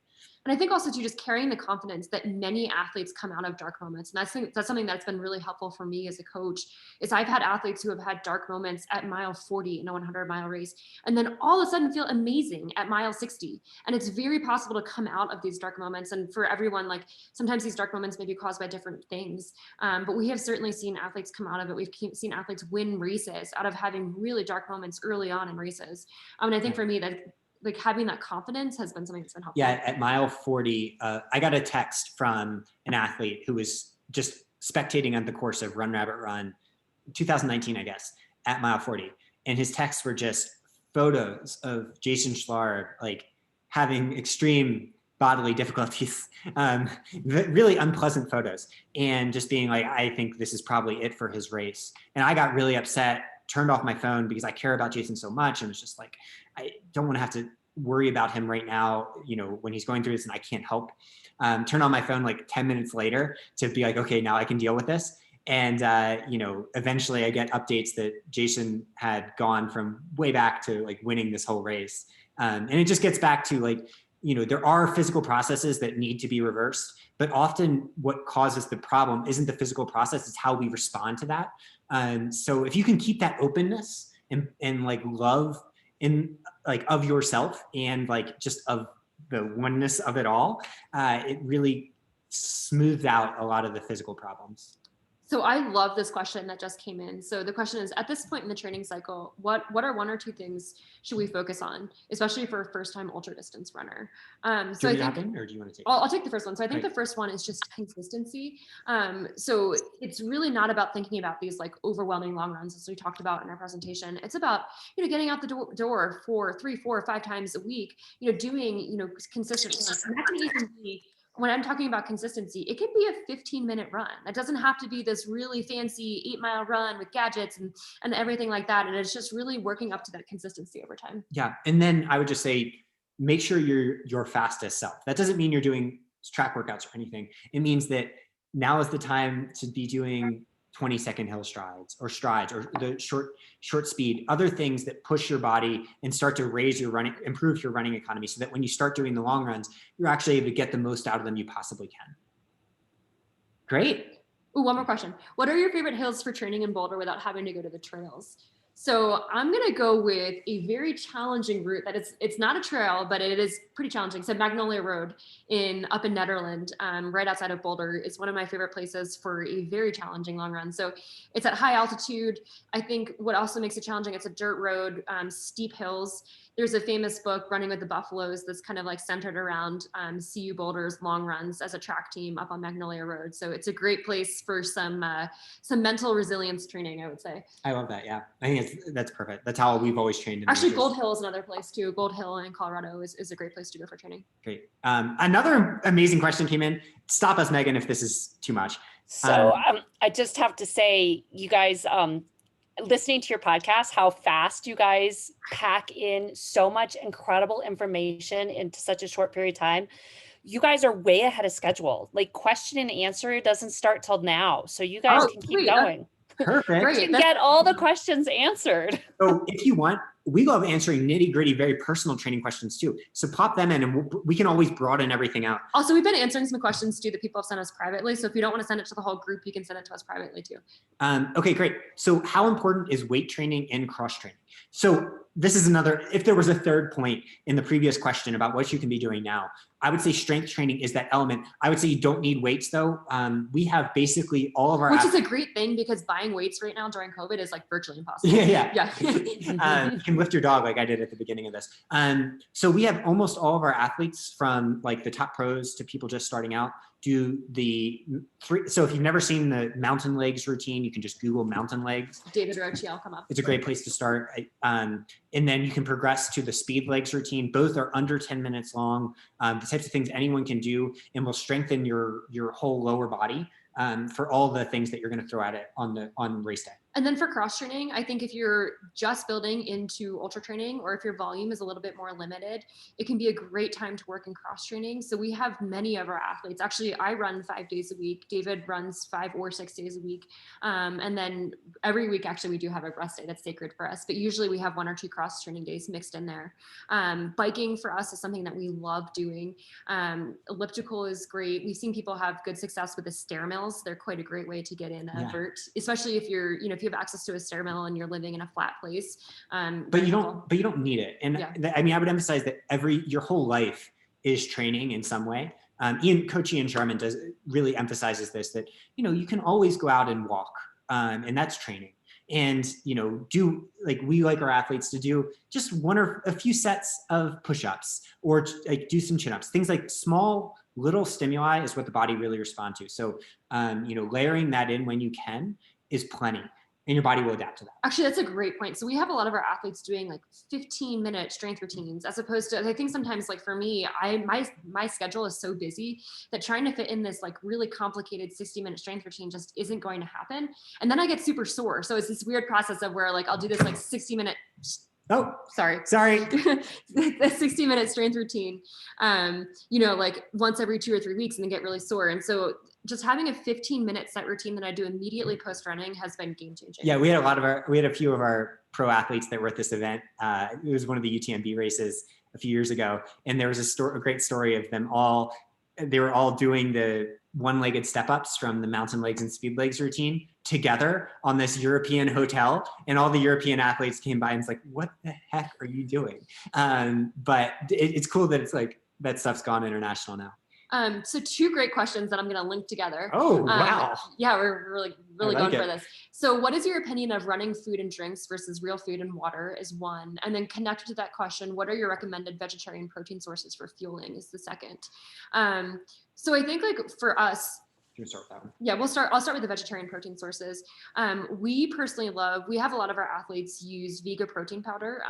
And I think also too, just carrying the confidence that many athletes come out of dark moments. And that's something that's been really helpful for me as a coach, is I've had athletes who have had dark moments at mile 40 in a 100-mile race, and then all of a sudden feel amazing at mile 60. And it's very possible to come out of these dark moments. And for everyone, like sometimes these dark moments may be caused by different things. But we have certainly seen athletes come out of it. We've seen athletes win races out of having really dark moments early on in races. And I think for me, that like having that confidence has been something that's been helpful. Yeah, at mile 40, I got a text from an athlete who was just spectating on the course of Run Rabbit Run, 2019, I guess, at mile 40. And his texts were just photos of Jason Schlar, like having extreme bodily difficulties, really unpleasant photos, and just being like, I think this is probably it for his race. And I got really upset, turned off my phone because I care about Jason so much, and was just like, I don't want to have to worry about him right now, when he's going through this and I can't help. Turn on my phone like 10 minutes later to be like, okay, now I can deal with this. And, eventually I get updates that Jason had gone from way back to like winning this whole race. And it just gets back to like, there are physical processes that need to be reversed, but often what causes the problem isn't the physical process, it's how we respond to that. So if you can keep that openness and like love in like of yourself and like just of the oneness of it all, it really smoothed out a lot of the physical problems. So I love this question that just came in. So the question is, at this point in the training cycle, what are one or two things should we focus on, especially for a first-time ultra distance runner? So I think, or do you want to take? I'll take the first one. So I think the first one is just consistency. So it's really not about thinking about these like overwhelming long runs, as we talked about in our presentation. It's about, getting out the door 3, 4, 5 times a week, doing, consistent runs. And that can even be, when I'm talking about consistency, it could be a 15-minute run. It doesn't have to be this really fancy 8-mile run with gadgets and everything like that. And it's just really working up to that consistency over time. Yeah. And then I would just say, make sure you're your fastest self. That doesn't mean you're doing track workouts or anything. It means that now is the time to be doing 20-second hill strides or the short speed, other things that push your body and start to improve your running economy, so that when you start doing the long runs, you're actually able to get the most out of them you possibly can. Great. Ooh, one more question. What are your favorite hills for training in Boulder without having to go to the trails? So I'm going to go with a very challenging route that it's not a trail, but it is pretty challenging. So Magnolia Road up in Nederland, right outside of Boulder, is one of my favorite places for a very challenging long run. So it's at high altitude. I think what also makes it challenging, it's a dirt road, steep hills. There's a famous book, Running with the Buffaloes, that's kind of like centered around CU Boulder's long runs as a track team up on Magnolia Road. So it's a great place for some mental resilience training, I would say. I love that. Yeah, I think that's perfect. That's how we've always trained. Actually, Gold Hill is another place too. Gold Hill in Colorado is a great place to go for training. Great. Another amazing question came in. Stop us, Megan, if this is too much. So I just have to say, you guys, listening to your podcast, how fast you guys pack in so much incredible information into such a short period of time. You guys are way ahead of schedule. Like, question and answer doesn't start till now. So you guys can keep going. Perfect. You can get all the questions answered. So if you want, we love answering nitty gritty, very personal training questions too. So pop them in and we can always broaden everything out. Also, we've been answering some questions too that people have sent us privately. So if you don't want to send it to the whole group, you can send it to us privately too. Okay, great. So how important is weight training and cross training? So this is another, if there was a third point in the previous question about what you can be doing now, I would say strength training is that element. I would say you don't need weights though. We have basically all of our— Which is a great thing, because buying weights right now during COVID is like virtually impossible. Yeah. You can lift your dog like I did at the beginning of this. So we have almost all of our athletes, from like the top pros to people just starting out, do the three. So if you've never seen the mountain legs routine, you can just Google mountain legs. David Roche, I'll come up. It's a great place to start. And then you can progress to the speed legs routine. Both are under 10 minutes long. The types of things anyone can do and will strengthen your whole lower body for all the things that you're going to throw at it on race day. And then for cross training, I think if you're just building into ultra training, or if your volume is a little bit more limited, it can be a great time to work in cross training. So we have many of our athletes. Actually, I run 5 days a week. David runs 5 or 6 days a week. And then every week, actually, we do have a rest day that's sacred for us. But usually we have 1 or 2 cross training days mixed in there. Biking for us is something that we love doing. Elliptical is great. We've seen people have good success with the stair mills. They're quite a great way to get in a vert, especially if you're, if you have access to a stair mill and you're living in a flat place. But you don't need it. And I mean, I would emphasize that your whole life is training in some way. Coach Ian Sharman really emphasizes this, that, you can always go out and walk, and that's training. And, do like we like our athletes to do just 1 or a few sets of push-ups, or like do some chin-ups. Things like small little stimuli is what the body really responds to. So, layering that in when you can is plenty. And your body will adapt to that. Actually, that's a great point. So we have a lot of our athletes doing like 15-minute strength routines, as opposed to, I think sometimes, like for me, my schedule is so busy that trying to fit in this like really complicated 60-minute strength routine just isn't going to happen. And then I get super sore. So it's this weird process of where like I'll do this like 60-minute. Oh, sorry. The 60-minute strength routine, like once every 2 or 3 weeks, and then get really sore. And so just having a 15-minute set routine that I do immediately post running has been game changing. Yeah, we had a few of our pro athletes that were at this event. It was one of the UTMB races a few years ago, and there was a great story of them all. They were all doing the one-legged step-ups from the mountain legs and speed legs routine together on this European hotel, and all the European athletes came by and it's like, what the heck are you doing? But it's cool that it's like that stuff's gone international now. So two great questions that I'm going to link together. Oh, wow. Yeah, we're really I like going for it. this. So what is your opinion of running food and drinks versus real food and water is one. And then connected to that question, what are your recommended vegetarian protein sources for fueling is the second. So I think like for us, You can start with that one. yeah, I'll start with the vegetarian protein sources. We personally we have a lot of our athletes use Vega protein powder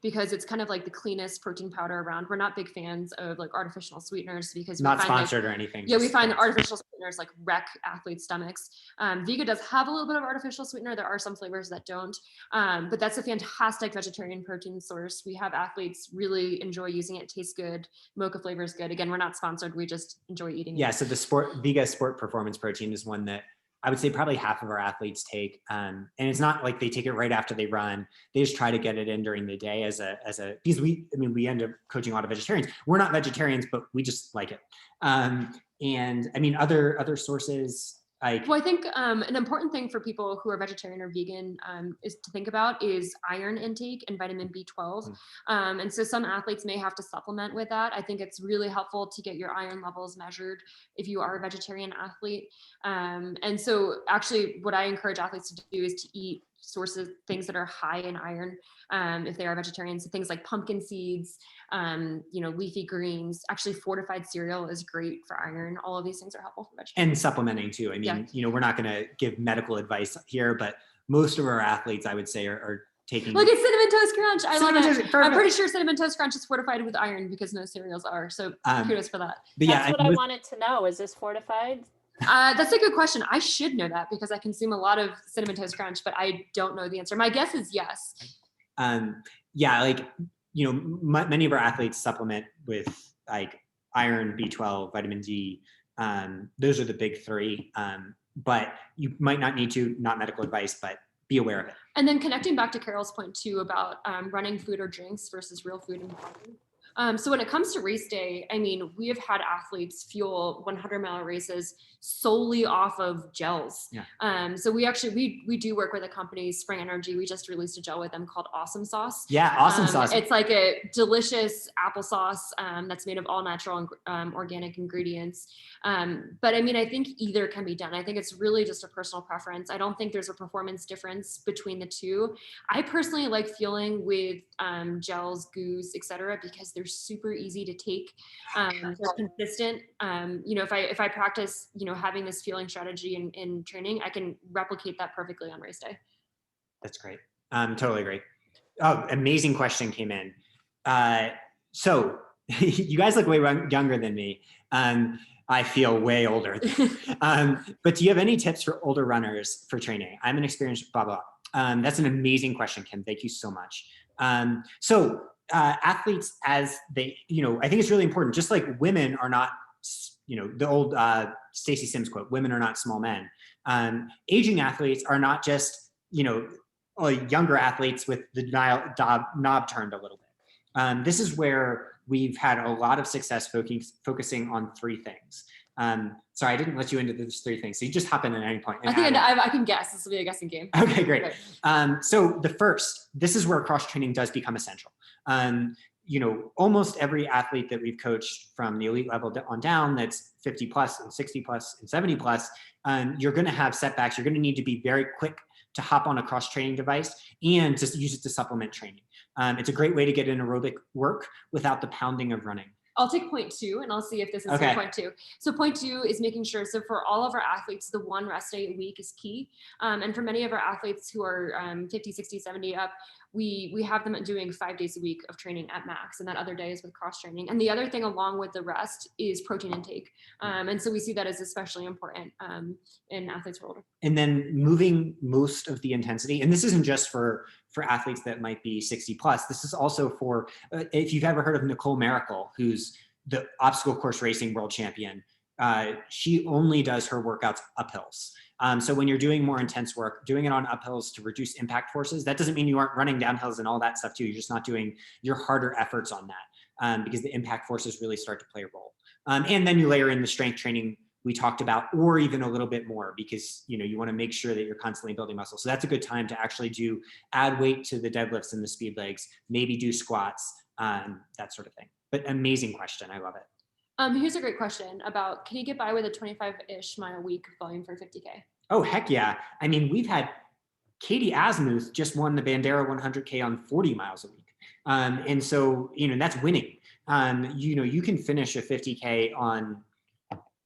because it's kind of like the cleanest protein powder around. We're not big fans of like artificial sweeteners because we Not find sponsored or anything. yeah, we just find fans. artificial sweeteners like wreck athletes' stomachs. Vega does have a little bit of artificial sweetener. There are some flavors that don't, but that's a fantastic vegetarian protein source. We have athletes really enjoy using it. It tastes good. Mocha flavor is good. Again, we're not sponsored. We just enjoy eating it. Yeah, so the Vega Sport Performance Protein is one that I would say probably half of our athletes take. And it's not like they take it right after they run. They just try to get it in during the day because we end up coaching a lot of vegetarians. We're not vegetarians, but we just like it. And I mean, other sources, well, I think an important thing for people who are vegetarian or vegan is to think about is iron intake and vitamin B12. And so some athletes may have to supplement with that. I think it's really helpful to get your iron levels measured if you are a vegetarian athlete. And so actually what I encourage athletes to do is to eat things that are high in iron if they are vegetarians. So things like pumpkin seeds, leafy greens. Actually, fortified cereal is great for iron. All of these things are helpful for vegetarians. And supplementing too. I mean, we're not going to give medical advice here, but most of our athletes, I would say, are taking. Look at Cinnamon Toast Crunch. I love it. I'm pretty sure Cinnamon Toast Crunch is fortified with iron because no cereals are. So kudos for that. That's what I wanted to know. Is this fortified? That's a good question. I should know that because I consume a lot of Cinnamon Toast Crunch, but I don't know the answer. My guess is yes. Many of our athletes supplement with like iron, B12, vitamin D. Those are the big three. But you might not need to, not medical advice, but be aware of it. And then connecting back to Carol's point too about running food or drinks versus real food and water. So when it comes to race day, I mean, we have had athletes fuel 100-mile races solely off of gels. Yeah. So we do work with a company, Spring Energy. We just released a gel with them called Awesome Sauce. Yeah, Awesome Sauce. It's like a delicious applesauce that's made of all natural and organic ingredients. But I mean, I think either can be done. I think it's really just a personal preference. I don't think there's a performance difference between the two. I personally like fueling with gels, goos, etc., because they're super easy to take. They're consistent. If I practice, having this fueling strategy in training, I can replicate that perfectly on race day. That's great. Totally great. Oh, amazing question came in. So you guys look way younger than me. I feel way older. But do you have any tips for older runners for training? I'm an experienced blah, blah. That's an amazing question, Kim. Thank you so much. Athletes, as they, I think it's really important, just like women are not, the old Stacey Sims quote, women are not small men. Aging athletes are not just, younger athletes with the knob turned a little bit. This is where we've had a lot of success focusing on three things. Sorry, I didn't let you into those three things. So you just hop in at any point. I think I can guess. This will be a guessing game. Okay, great. So the first, this is where cross training does become essential. Almost every athlete that we've coached from the elite level on down, that's 50 plus and 60 plus and 70 plus, you're going to have setbacks. You're going to need to be very quick to hop on a cross training device and to use it to supplement training. It's a great way to get in aerobic work without the pounding of running. I'll take point 2 and I'll see if this is point 2. So point 2 is making sure, so for all of our athletes, the one rest day a week is key. And for many of our athletes who are 50, 60, 70 up, we have them doing 5 days a week of training at max, and that other day is with cross training. And the other thing along with the rest is protein intake. And so we see that as especially important in athletes who are older. And then moving most of the intensity, and this isn't just for athletes that might be 60 plus, this is also for, if you've ever heard of Nicole Miracle, who's the obstacle course racing world champion, she only does her workouts uphills. So when you're doing more intense work, doing it on uphills to reduce impact forces, that doesn't mean you aren't running downhills and all that stuff too. You're just not doing your harder efforts on that because the impact forces really start to play a role. And then you layer in the strength training we talked about, or even a little bit more, because you want to make sure that you're constantly building muscle. So that's a good time to actually add weight to the deadlifts and the speed legs, maybe do squats, that sort of thing. But amazing question. I love it. Here's a great question about, can you get by with a 25-ish mile a week volume for 50K? Oh, heck yeah. I mean, we've had Katie Asmuth just won the Bandera 100K on 40 miles a week. And so, that's winning. You can finish a 50K on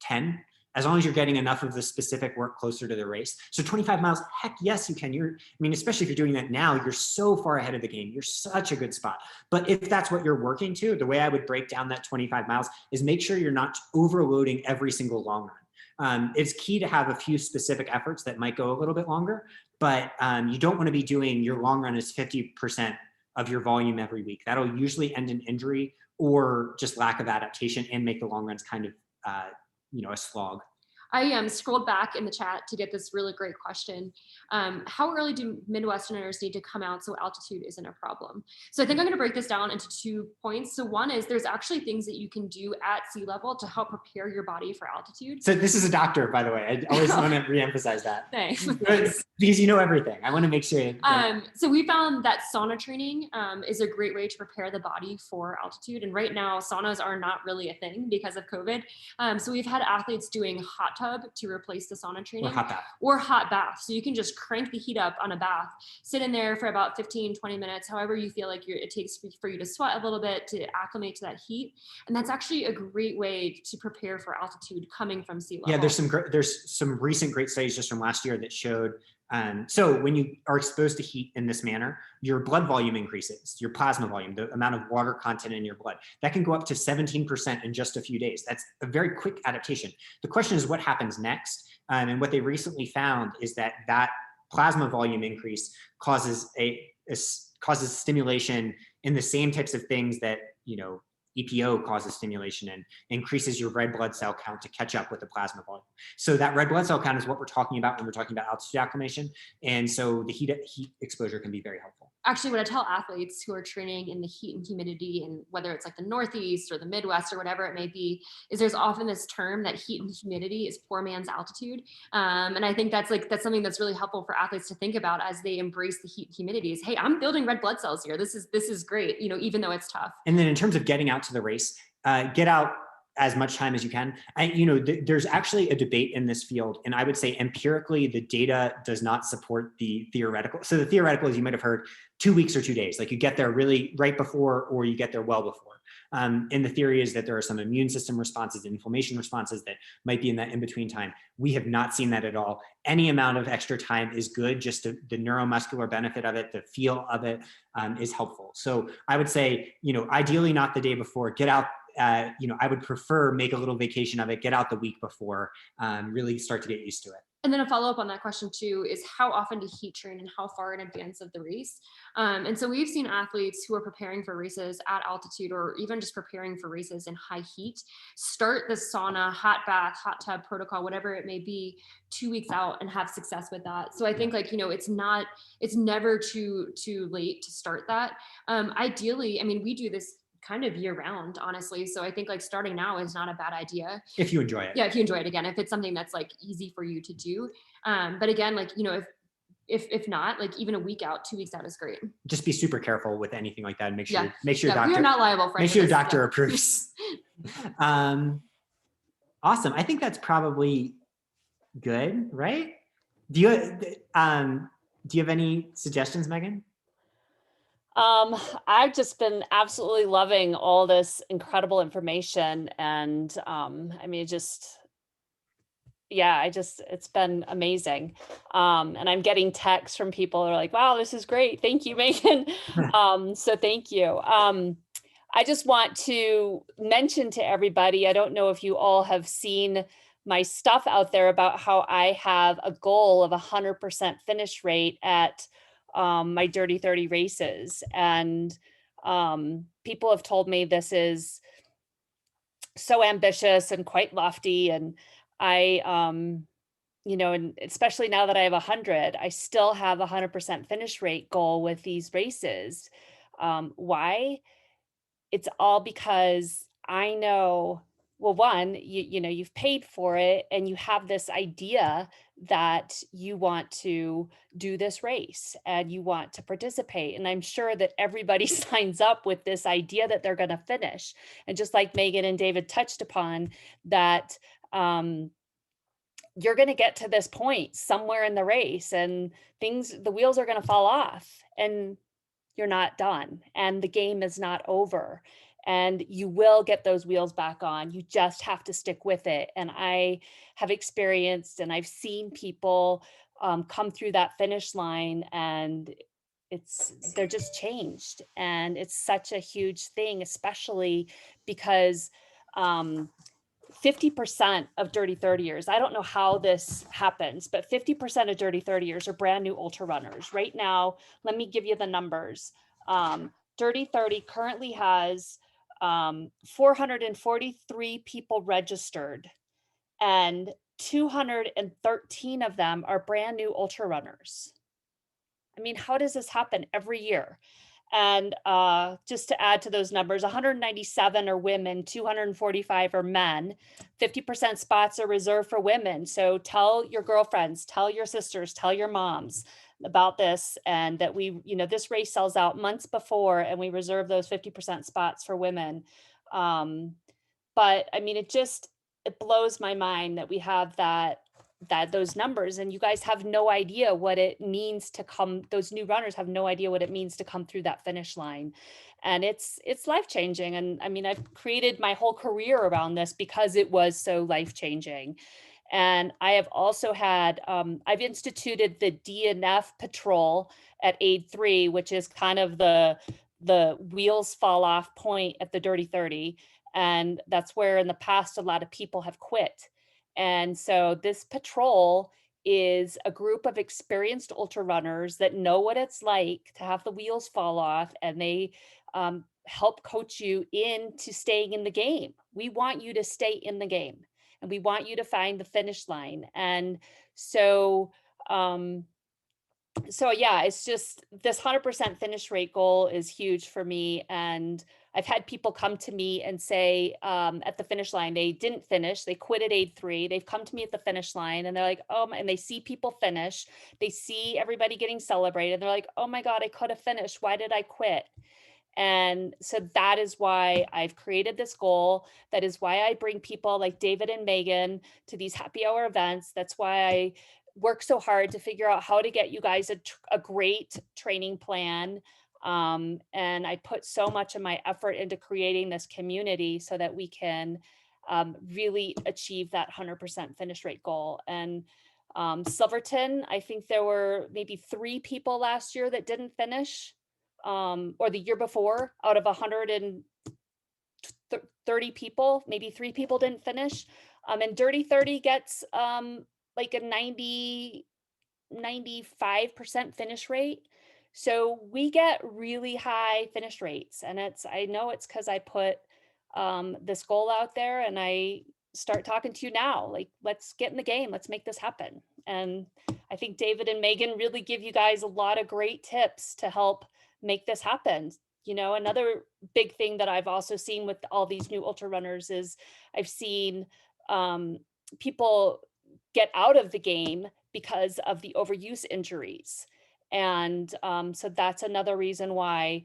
10, as long as you're getting enough of the specific work closer to the race. So 25 miles, heck yes, you can. Especially if you're doing that now, you're so far ahead of the game. You're such a good spot. But if that's what you're working to, the way I would break down that 25 miles is make sure you're not overloading every single long run. It's key to have a few specific efforts that might go a little bit longer, but you don't want to be doing your long run as 50% of your volume every week. That'll usually end in injury or just lack of adaptation and make the long runs kind of a slog. I scrolled back in the chat to get this really great question. How early do Midwesterners need to come out so altitude isn't a problem? So I think I'm going to break this down into 2 points. So one is there's actually things that you can do at sea level to help prepare your body for altitude. So this is a doctor, by the way. I always want to reemphasize that. Thanks. Because you know everything. I want to make sure. So we found that sauna training is a great way to prepare the body for altitude. And right now, saunas are not really a thing because of COVID. So we've had athletes doing hot tub to replace the sauna training. Or hot bath. So you can just crank the heat up on a bath, sit in there for about 15, 20 minutes, however you feel like it takes for you to sweat a little bit, to acclimate to that heat. And that's actually a great way to prepare for altitude coming from sea level. Yeah, there's some recent great studies just from last year that showed so when you are exposed to heat in this manner, your blood volume increases, your plasma volume, the amount of water content in your blood. That can go up to 17% in just a few days. That's a very quick adaptation. The question is what happens next? And what they recently found is that plasma volume increase causes causes stimulation in the same types of things that, EPO causes stimulation and increases your red blood cell count to catch up with the plasma volume. So that red blood cell count is what we're talking about when we're talking about altitude acclimation. And so the heat exposure can be very helpful. Actually, what I tell athletes who are training in the heat and humidity, and whether it's like the Northeast or the Midwest or whatever it may be, is there's often this term that heat and humidity is poor man's altitude. And I think that's something that's really helpful for athletes to think about as they embrace the heat and humidity is, hey, I'm building red blood cells here. This is great, even though it's tough. And then in terms of getting out to the race, get out as much time as you can. There's actually a debate in this field, and I would say empirically, the data does not support the theoretical. So the theoretical, as you might have heard, 2 weeks or 2 days, like you get there really right before, or you get there well before. And the theory is that there are some immune system responses, inflammation responses that might be in that in-between time. We have not seen that at all. Any amount of extra time is good. Just the neuromuscular benefit of it, the feel of it is helpful. So I would say, ideally not the day before, get out. I would prefer make a little vacation of it, get out the week before, really start to get used to it. And then a follow-up on that question too is how often to heat train and how far in advance of the race. And so we've seen athletes who are preparing for races at altitude or even just preparing for races in high heat, start the sauna, hot bath, hot tub protocol, whatever it may be, 2 weeks out and have success with that. So I think it's never too late to start that. Ideally, we do this kind of year round, honestly. So I think starting now is not a bad idea. If you enjoy it. Yeah, if you enjoy it, again, if it's something that's easy for you to do. But again, if not, even a week out, 2 weeks out is great. Just be super careful with anything like that and make sure your doctor, we are not liable for make sure your doctor approves. Awesome. I think that's probably good, right? Do you have any suggestions, Megan? I've just been absolutely loving all this incredible information, and it's been amazing. And I'm getting texts from people that are like, wow, this is great. Thank you, Megan. So thank you. I just want to mention to everybody, I don't know if you all have seen my stuff out there about how I have a goal of 100% finish rate at my Dirty 30 races. And people have told me this is so ambitious and quite lofty. And I, and especially now that I have 100, I still have a 100% finish rate goal with these races. Why? It's all because I know well, one, you know, you've paid for it and you have this idea that you want to do this race and you want to participate. And I'm sure that everybody signs up with this idea that they're going to finish. And just like Megan and David touched upon, that you're going to get to this point somewhere in the race and the wheels are going to fall off and you're not done and the game is not over. And you will get those wheels back on. You just have to stick with it. And I have experienced and I've seen people come through that finish line and they're just changed. And it's such a huge thing, especially because 50% of Dirty 30ers, I don't know how this happens, but 50% of Dirty 30ers are brand new ultra runners. Right now, let me give you the numbers. Dirty 30 currently has 443 people registered, and 213 of them are brand new ultra runners. I mean, how does this happen every year? And just to add to those numbers, 197 are women, 245 are men. 50% spots are reserved for women. So tell your girlfriends, tell your sisters, tell your moms about this, and that this race sells out months before, and we reserve those 50% spots for women. But I mean, it blows my mind that we have those numbers, and you guys have no idea what it means to come. Those new runners have no idea what it means to come through that finish line, and it's life-changing. And I mean, I've created my whole career around this because it was so life-changing. And I have also had I've instituted the DNF patrol at aid 3, which is kind of the wheels fall off point at the Dirty 30. And that's where in the past a lot of people have quit. And so this patrol is a group of experienced ultra runners that know what it's like to have the wheels fall off, and they help coach you into staying in the game. We want you to stay in the game, and we want you to find the finish line. And so yeah, it's just this 100% finish rate goal is huge for me. And I've had people come to me and say at the finish line, they didn't finish, they quit at aid 3. They've come to me at the finish line and they're like, and they see people finish, they see everybody getting celebrated. They're like, oh my God, I could have finished. Why did I quit? And so that is why I've created this goal. That is why I bring people like David and Megan to these happy hour events. That's why I work so hard to figure out how to get you guys a great training plan. And I put so much of my effort into creating this community so that we can really achieve that 100% finish rate goal. And Silverton, I think there were maybe 3 people last year that didn't finish. Or the year before, out of 130 people, maybe 3 people didn't finish. And Dirty 30 gets like a 95% finish rate. So we get really high finish rates. And I know it's because I put this goal out there and I start talking to you now, like, let's get in the game, let's make this happen. And I think David and Megan really give you guys a lot of great tips to help make this happen. Another big thing that I've also seen with all these new ultra runners is I've seen people get out of the game because of the overuse injuries. And so that's another reason why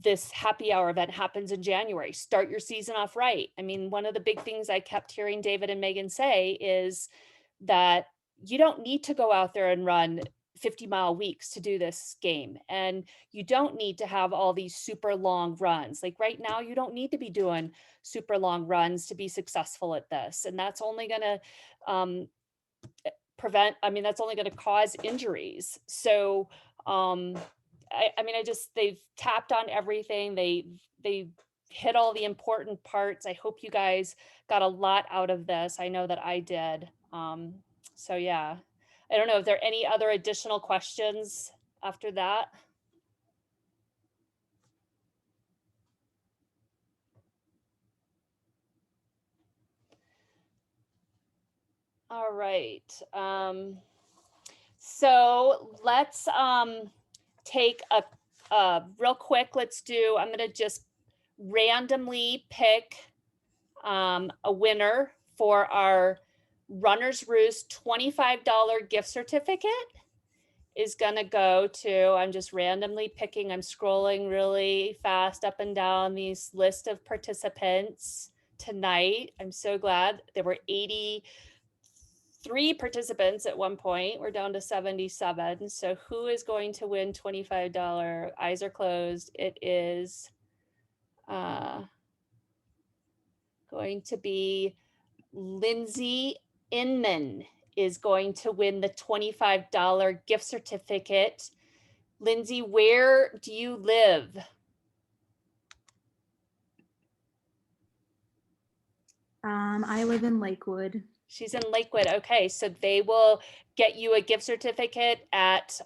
this happy hour event happens in January. Start your season off right. I mean, one of the big things I kept hearing David and Megan say is that you don't need to go out there and run 50-mile weeks to do this game. And you don't need to have all these super long runs. Like right now, you don't need to be doing super long runs to be successful at this. And that's only going to that's only going to cause injuries. So they've tapped on everything. They hit all the important parts. I hope you guys got a lot out of this. I know that I did. So yeah, I don't know if there are any other additional questions after that. All right. So let's take a real quick, I'm going to just randomly pick a winner for our Runner's Roost $25 gift certificate is gonna go to, I'm just randomly picking, I'm scrolling really fast up and down these list of participants tonight. I'm so glad there were 83 participants at one point. We're down to 77. So who is going to win $25? Eyes are closed. It is going to be Lindsay Inman is going to win the $25 gift certificate. Lindsay, where do you live? I live in Lakewood. She's in Lakewood. Okay, so they will get you a gift certificate at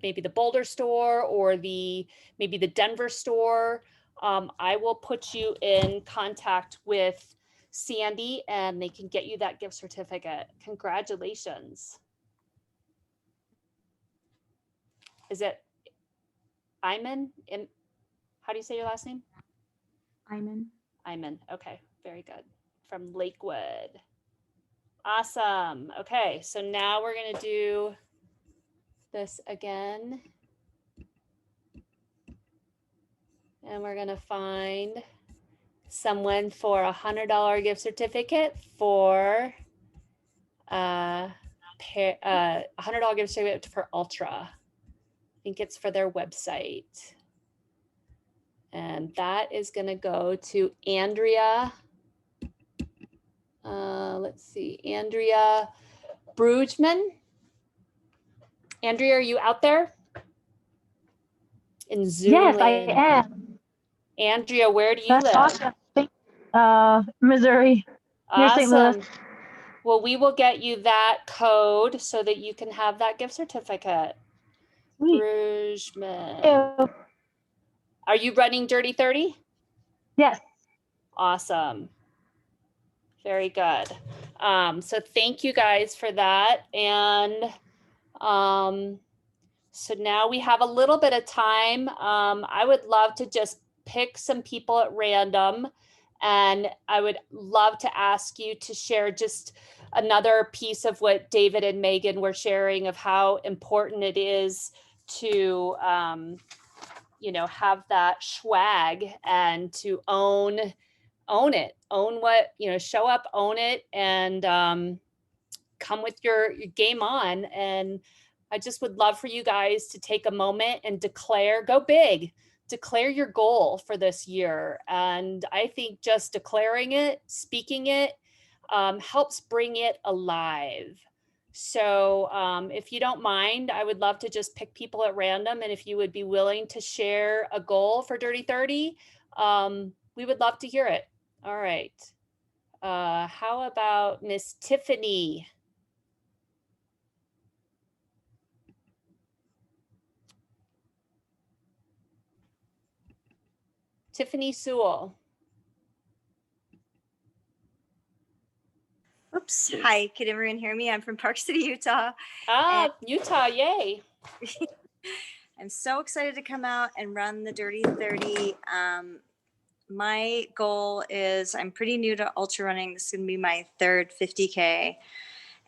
maybe the Boulder store or maybe the Denver store. I will put you in contact with Sandy and they can get you that gift certificate. Congratulations. Is it Iman? How do you say your last name? Iman. Iman. Okay, very good. From Lakewood. Awesome. Okay, so now we're going to do this again. And we're going to find someone for $100 gift certificate for $100 gift certificate for Ultra. I think it's for their website. And that is going to go to Andrea. Let's see, Andrea Brugman. Andrea, are you out there? In Zoom. Yes, I am. Andrea, where do you That's live? awesome. Missouri, near St. Louis. Awesome. Well, we will get you that code so that you can have that gift certificate. Sweet. Brugman. Ew. Are you running Dirty 30? Yes. Awesome. Very good. So thank you guys for that. And so now we have a little bit of time. I would love to just pick some people at random. And I would love to ask you to share just another piece of what David and Megan were sharing of how important it is to, have that swag and to own it, own what, show up, own it, and come with your game on. And I just would love for you guys to take a moment and go big, declare your goal for this year. And I think just declaring it, speaking it, helps bring it alive. So if you don't mind, I would love to just pick people at random. And if you would be willing to share a goal for Dirty 30, we would love to hear it. All right. How about Miss Tiffany? Tiffany Sewell. Oops. Hi, can everyone hear me? I'm from Park City, Utah. Utah, yay. I'm so excited to come out and run the Dirty 30. My goal is, I'm pretty new to ultra running. This is going to be my third 50K.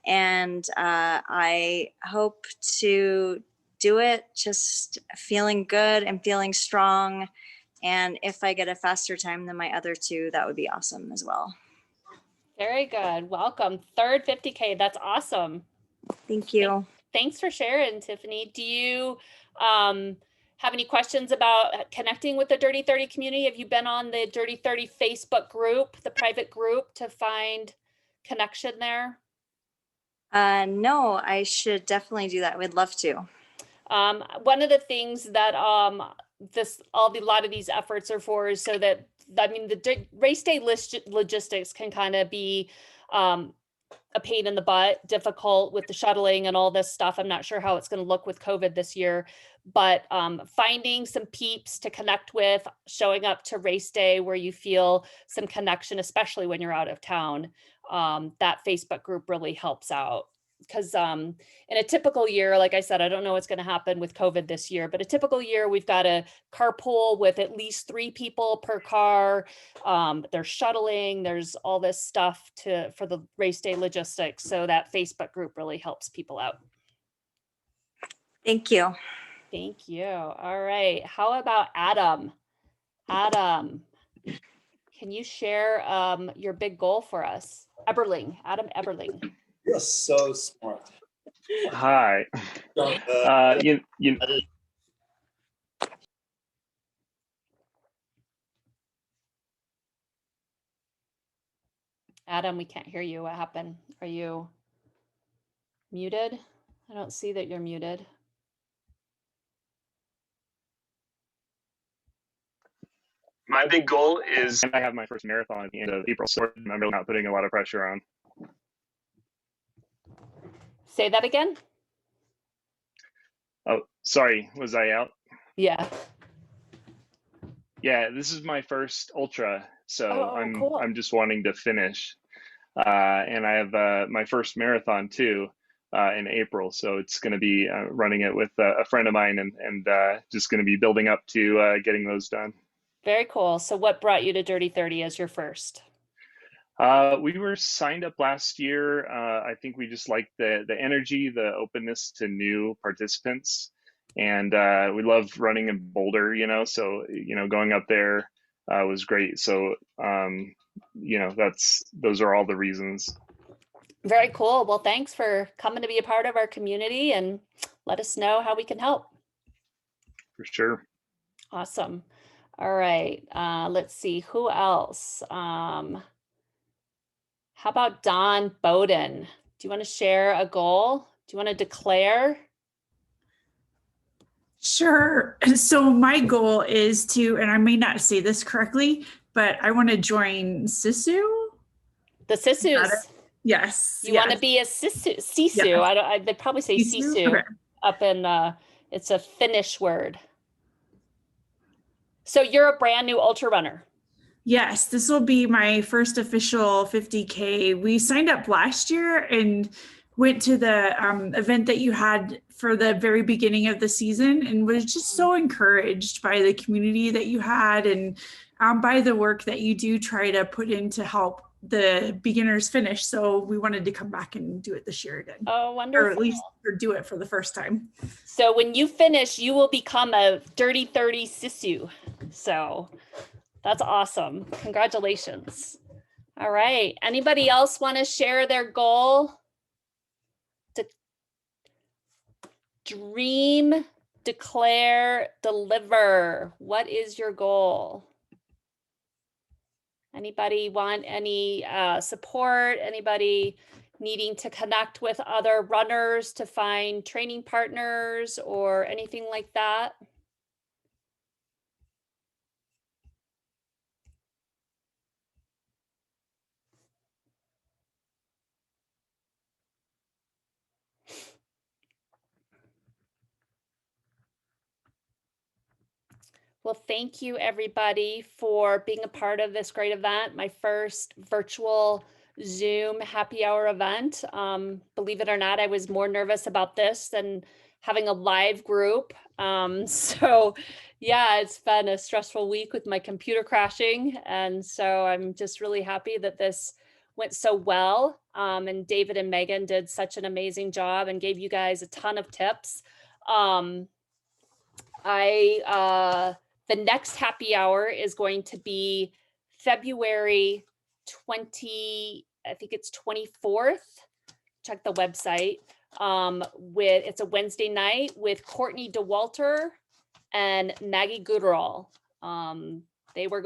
And I hope to do it just feeling good and feeling strong. And if I get a faster time than my other two, that would be awesome as well. Very good. Welcome. Third 50K. That's awesome. Thank you. Thanks for sharing, Tiffany. Do you have any questions about connecting with the Dirty 30 community? Have you been on the Dirty 30 Facebook group, the private group, to find connection there? No, I should definitely do that. We'd love to. One of the things that a lot of these efforts are for is so that, the race day logistics can kind of be a pain in the butt, difficult with the shuttling and all this stuff. I'm not sure how it's going to look with COVID this year, but finding some peeps to connect with, showing up to race day where you feel some connection, especially when you're out of town, that Facebook group really helps out, because in a typical year, like I said, I don't know what's going to happen with COVID this year, but a typical year, we've got a carpool with at least 3 people per car. There's shuttling, there's all this stuff for the race day logistics. So that Facebook group really helps people out. Thank you. Thank you. All right. How about Adam? Adam, can you share your big goal for us? Eberling, Adam Eberling. You're so smart. Hi. You Adam, we can't hear you. What happened? Are you muted? I don't see that you're muted. My big goal is I have my first marathon at the end of April, so I'm really not putting a lot of pressure on. Say that again? Oh, sorry, was I out? Yeah. Yeah, this is my first ultra, so cool. I'm just wanting to finish. And I have my first marathon too in April, so it's going to be running it with a friend of mine, and just going to be building up to getting those done. Very cool. So what brought you to Dirty 30 as your first? We were signed up last year. I think we just liked the energy, the openness to new participants, and we loved running in Boulder, so going up there was great. So those are all the reasons. Very cool. Well, thanks for coming to be a part of our community, and let us know how we can help. For sure. Awesome. All right. Let's see who else. How about Don Bowden? Do you want to share a goal? Do you want to declare? Sure. So my goal is to, and I may not say this correctly, but I want to join Sisu. The Sisus. Yes. You want to be a Sisu? Sisu. Yes. They probably say Sisu Okay. up in. It's a Finnish word. So you're a brand new ultra runner. Yes, this will be my first official 50K. We signed up last year and went to the event that you had for the very beginning of the season, and was just so encouraged by the community that you had, and by the work that you do try to put in to help the beginners finish. So we wanted to come back and do it this year again. Oh, wonderful. Or at least do it for the first time. So when you finish, you will become a Dirty 30 Sisu. So that's awesome. Congratulations. All right. Anybody else want to share their goal? Dream, declare, deliver. What is your goal? Anybody want any support? Anybody needing to connect with other runners to find training partners or anything like that? Well, thank you everybody for being a part of this great event, my first virtual Zoom happy hour event. Believe it or not, I was more nervous about this than having a live group. So yeah, it's been a stressful week with my computer crashing. And so I'm just really happy that this went so well. And David and Megan did such an amazing job and gave you guys a ton of tips. The next happy hour is going to be February 20, I think it's 24th. Check the website. It's a Wednesday night with Courtney DeWalter and Maggie Goodall. They were